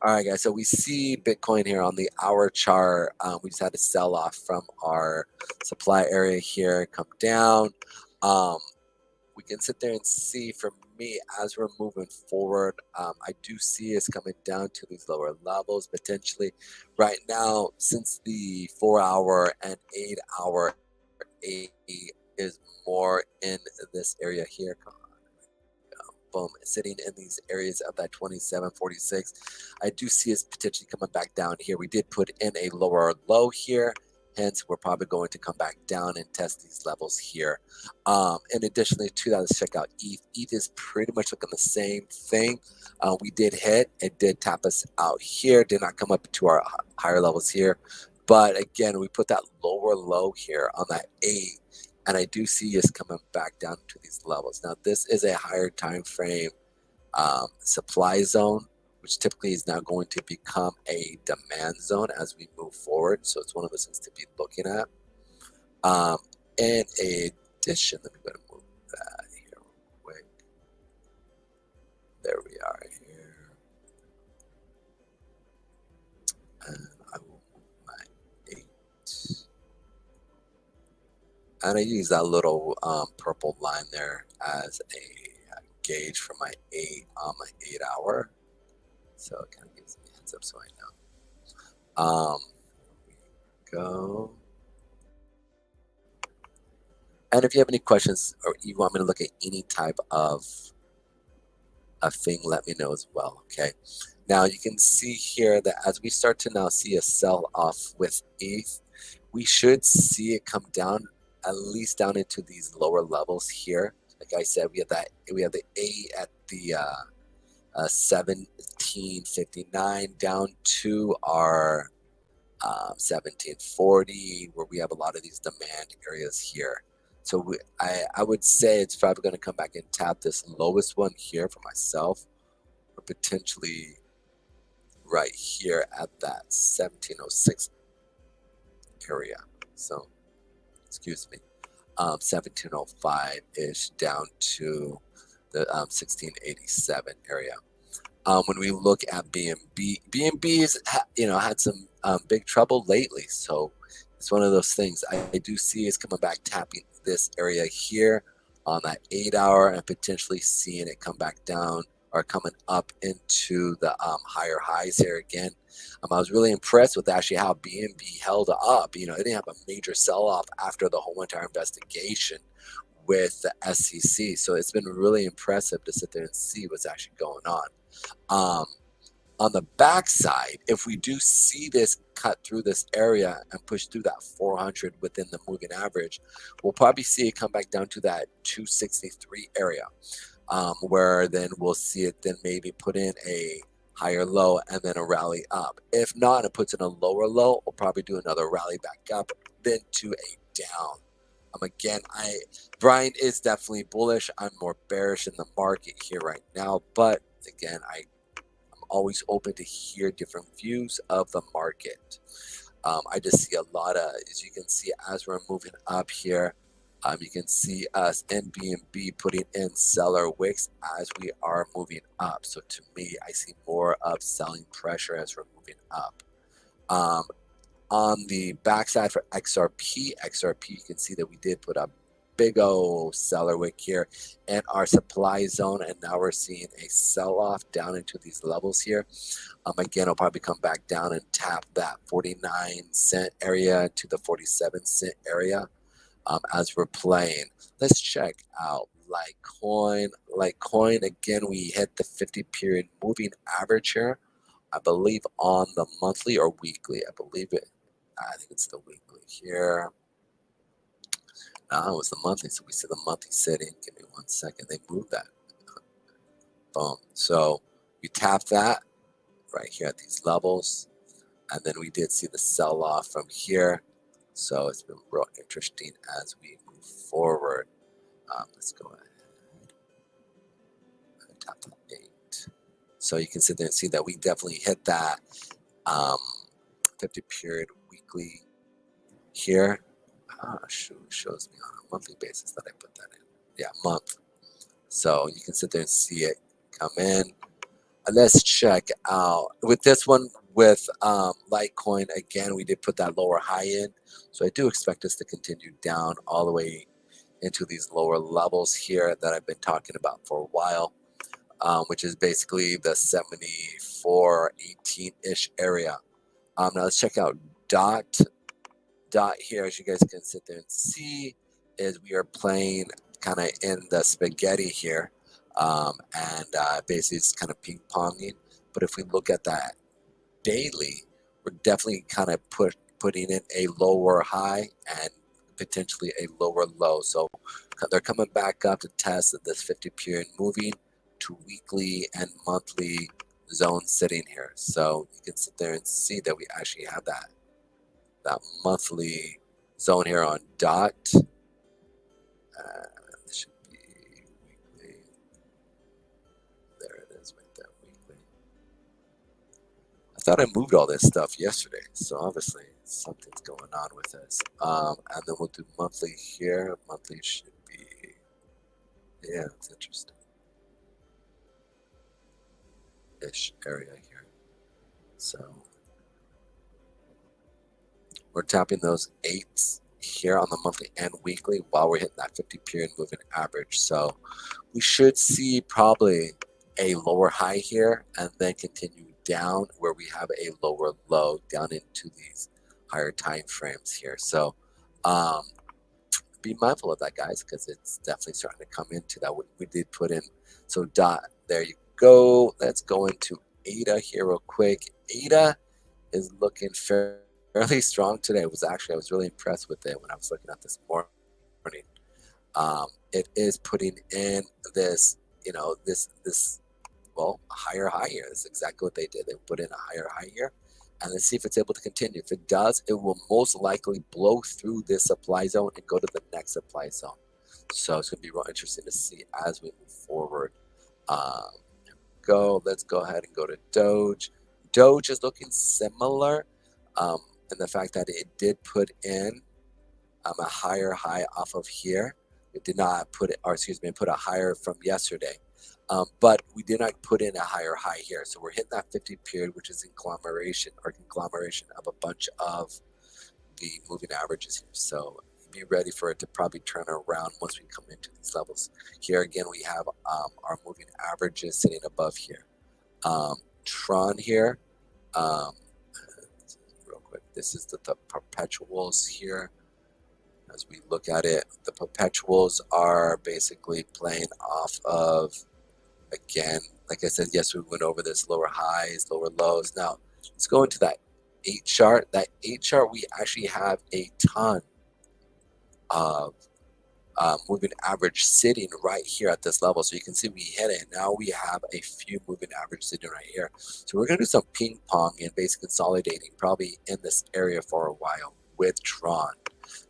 All right, guys. So we see Bitcoin here on the hour chart. We just had to sell off from our supply area here, come down. We can sit there and see, for me, as we're moving forward, I do see us coming down to these lower levels potentially. Right now, since the 4-hour and 8-hour A is more in this area here, boom, sitting in these areas of that 27.46. I do see us potentially coming back down here. We did put in a lower low here. Hence, we're probably going to come back down and test these levels here. And additionally to that, let's check out ETH. ETH is pretty much looking the same thing. We did hit. It did tap us out here. Did not come up to our higher levels here. But again, we put that lower low here on that 8. And I do see us coming back down to these levels. Now, this is a higher time frame supply zone, which typically is now going to become a demand zone as we move forward. So it's one of those things to be looking at. In addition, let me go and move that here real quick. There we are here. And I will move my 8. And I use that little purple line there as a gauge for my 8 on my 8-hour. So it kind of gives me a heads up so I know. Here we go. And if you have any questions or you want me to look at any type of a thing, let me know as well, okay? Now you can see here that as we start to now see a sell off with ETH, we should see it come down at least down into these lower levels here. Like I said, we have the A at the 1759 down to our 1740, where we have a lot of these demand areas here. So I would say it's probably going to come back and tap this lowest one here for myself, or potentially right here at that 1706 area. So, excuse me, 1705-ish down to the 1687 area. When we look at BNB, BNB's had some big trouble lately. So it's one of those things. I do see is coming back, tapping this area here on that 8-hour, and potentially seeing it come back down or coming up into the higher highs here again. I was really impressed with actually how BNB held up. It didn't have a major sell-off after the whole entire investigation with the SEC. So it's been really impressive to sit there and see what's actually going on. On the backside, if we do see this cut through this area and push through that 400 within the moving average, we'll probably see it come back down to that 263 area, where then we'll see it then maybe put in a higher low and then a rally up. If not, it puts in a lower low, we'll probably do another rally back up, then to a down. Again, Brian is definitely bullish. I'm more bearish in the market here right now, but again, I'm always open to hear different views of the market. I just see a lot of, as you can see, as we're moving up here, you can see us NBNB putting in seller wicks as we are moving up. So to me, I see more of selling pressure as we're moving up. On the backside for XRP, you can see that we did put a big old seller wick here in our supply zone, and now we're seeing a sell-off down into these levels here. Again, I'll probably come back down and tap that 49-cent area to the 47-cent area as we're playing. Let's check out Litecoin. Litecoin, again, we hit the 50-period moving average here. I believe on the monthly or weekly. I think it's the weekly here. No, it was the monthly, so we see the monthly sitting. Give me 1 second. They moved that. Boom. So we tap that right here at these levels, and then we did see the sell-off from here. So it's been real interesting as we move forward. Let's go ahead and tap the 8. So you can sit there and see that we definitely hit that 50-period weekly here. Shows me on a monthly basis that I put that in. Yeah, month. So you can sit there and see it come in. And let's check out with this one with Litecoin. Again, we did put that lower high in. So I do expect us to continue down all the way into these lower levels here that I've been talking about for a while, which is basically the 74.18-ish area. Now let's check out dot here. As you guys can sit there and see, is we are playing kind of in the spaghetti here, and basically it's kind of ping-ponging. But if we look at that daily, we're definitely kind of putting in a lower high and potentially a lower low. So they're coming back up to test this 50-period moving to weekly and monthly zone sitting here. So you can sit there and see that we actually have that monthly zone here on dot. This should be weekly. There it is, right there, weekly. I thought I moved all this stuff yesterday, so obviously something's going on with this. And then we'll do monthly here. Monthly should be, yeah, it's interesting. Ish area here. So we're tapping those 8s here on the monthly and weekly while we're hitting that 50-period moving average. So we should see probably a lower high here and then continue down where we have a lower low down into these higher time frames here. So be mindful of that, guys, because it's definitely starting to come into that. We did put in, so dot, there you go. Let's go into ADA here real quick. ADA is looking fairly strong today. I was really impressed with it when I was looking at this morning. It is putting in this, well, a higher high here. That's exactly what they did. They put in a higher high here, and let's see if it's able to continue. If it does, it will most likely blow through this supply zone and go to the next supply zone. So it's going to be real interesting to see as we move forward. Let's go ahead and go to Doge. Doge is looking similar. And the fact that it did put in a higher high off of here. It did not put it, or excuse me, put a higher from yesterday. But we did not put in a higher high here. So we're hitting that 50-period, which is conglomeration of a bunch of the moving averages here. So be ready for it to probably turn around once we come into these levels. Here again, we have our moving averages sitting above here. Tron here. Real quick, this is the perpetuals here. As we look at it, the perpetuals are basically playing off of, again, like I said, yes, we went over this lower highs, lower lows. Now, let's go into that 8 chart. That 8 chart, we actually have a ton of moving average sitting right here at this level. So you can see we hit it. Now we have a few moving average sitting right here. So we're going to do some ping pong and basically consolidating probably in this area for a while with Tron.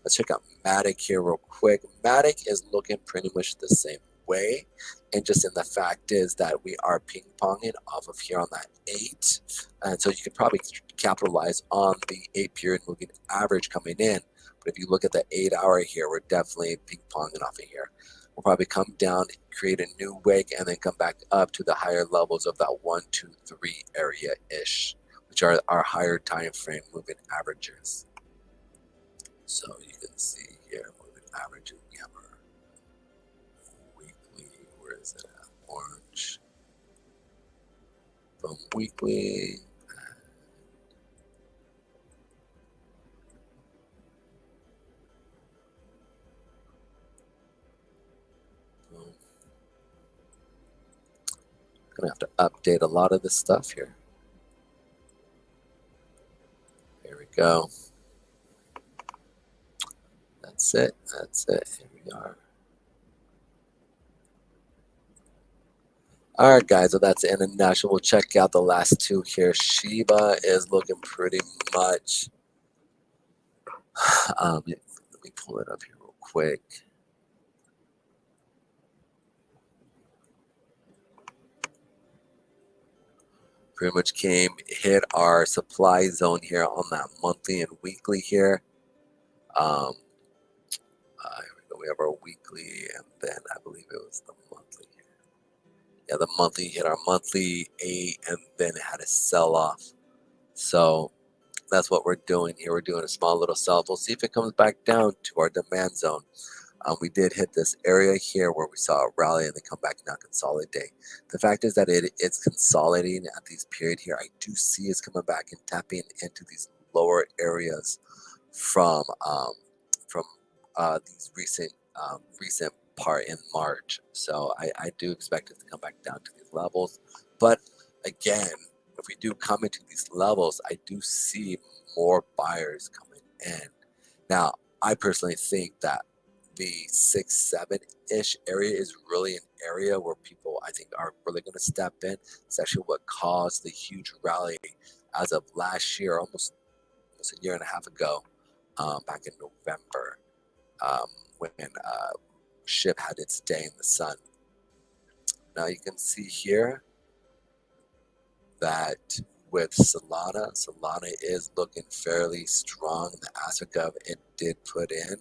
Let's check out Matic here real quick. Matic is looking pretty much the same way. And just in the fact is that we are ping-ponging off of here on that 8. And so you could probably capitalize on the 8-period moving average coming in. But if you look at the 8-hour here, we're definitely ping-ponging off of here. We'll probably come down, create a new wick, and then come back up to the higher levels of that 1, 2, 3 area-ish, which are our higher time frame moving averages. So you can see here, moving averages, we have our weekly, where is it at? Orange. From weekly, gonna have to update a lot of this stuff here. Here we go. That's it. That's it. Here we are. All right, guys. So that's international. We'll check out the last two here. Shiba is looking pretty much. Let me pull it up here real quick. Pretty much hit our supply zone here on that monthly and weekly here. Here we go. We have our weekly, and then I believe it was the monthly here. Yeah, the monthly hit our monthly 8, and then it had a sell off. So that's what we're doing here. We're doing a small little sell. We'll see if it comes back down to our demand zone. We did hit this area here where we saw a rally and then come back and now consolidate. The fact is that it's consolidating at this period here. I do see it's coming back and tapping into these lower areas from these recent part in March. So I do expect it to come back down to these levels. But again, if we do come into these levels, I do see more buyers coming in. Now, I personally think that the 6, 7-ish area is really an area where people, I think, are really going to step in. It's actually what caused the huge rally as of last year, almost a year and a half ago, back in November, when SHIB had its day in the sun. Now you can see here that with Solana is looking fairly strong. The aspect of it did put in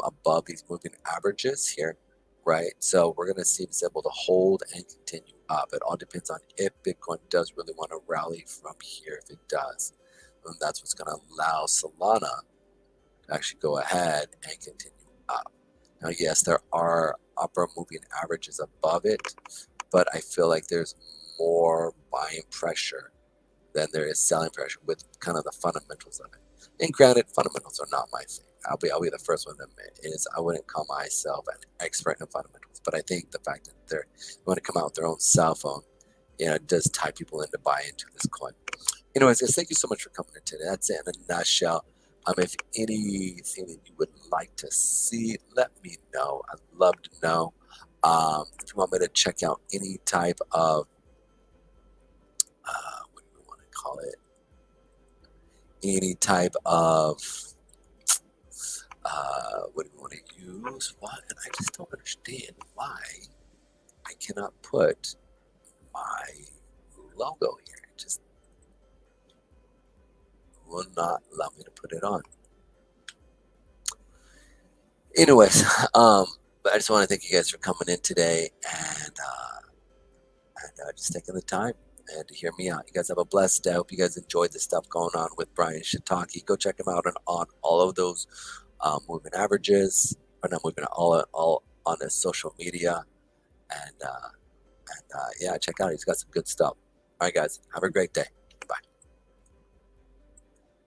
above these moving averages here, right? So we're going to see if it's able to hold and continue up. It all depends on if Bitcoin does really want to rally from here. If it does, then that's what's going to allow Solana to actually go ahead and continue up. Now, yes, there are upper moving averages above it, but I feel like there's more buying pressure than there is selling pressure with kind of the fundamentals of it. And granted, fundamentals are not my thing. I'll be the first one to admit is I wouldn't call myself an expert in fundamentals, but I think the fact that they're going to come out with their own cell phone, does tie people into buy into this coin. Anyways, guys, thank you so much for coming in today. That's it in a nutshell. If anything that you would like to see, let me know. I'd love to know. If you want me to check out any type of what do we want to call it? Any type of what do we want to use? What? And I just don't understand why I cannot put my logo here. It just will not allow me to put it on. Anyways, but I just want to thank you guys for coming in today and just taking the time and to hear me out. You guys have a blessed day. I hope you guys enjoyed the stuff going on with Brian Shiitake. Go check him out on all of those moving averages, or not moving, all on his social media, and yeah, check out. He's got some good stuff. All right, guys, have a great day.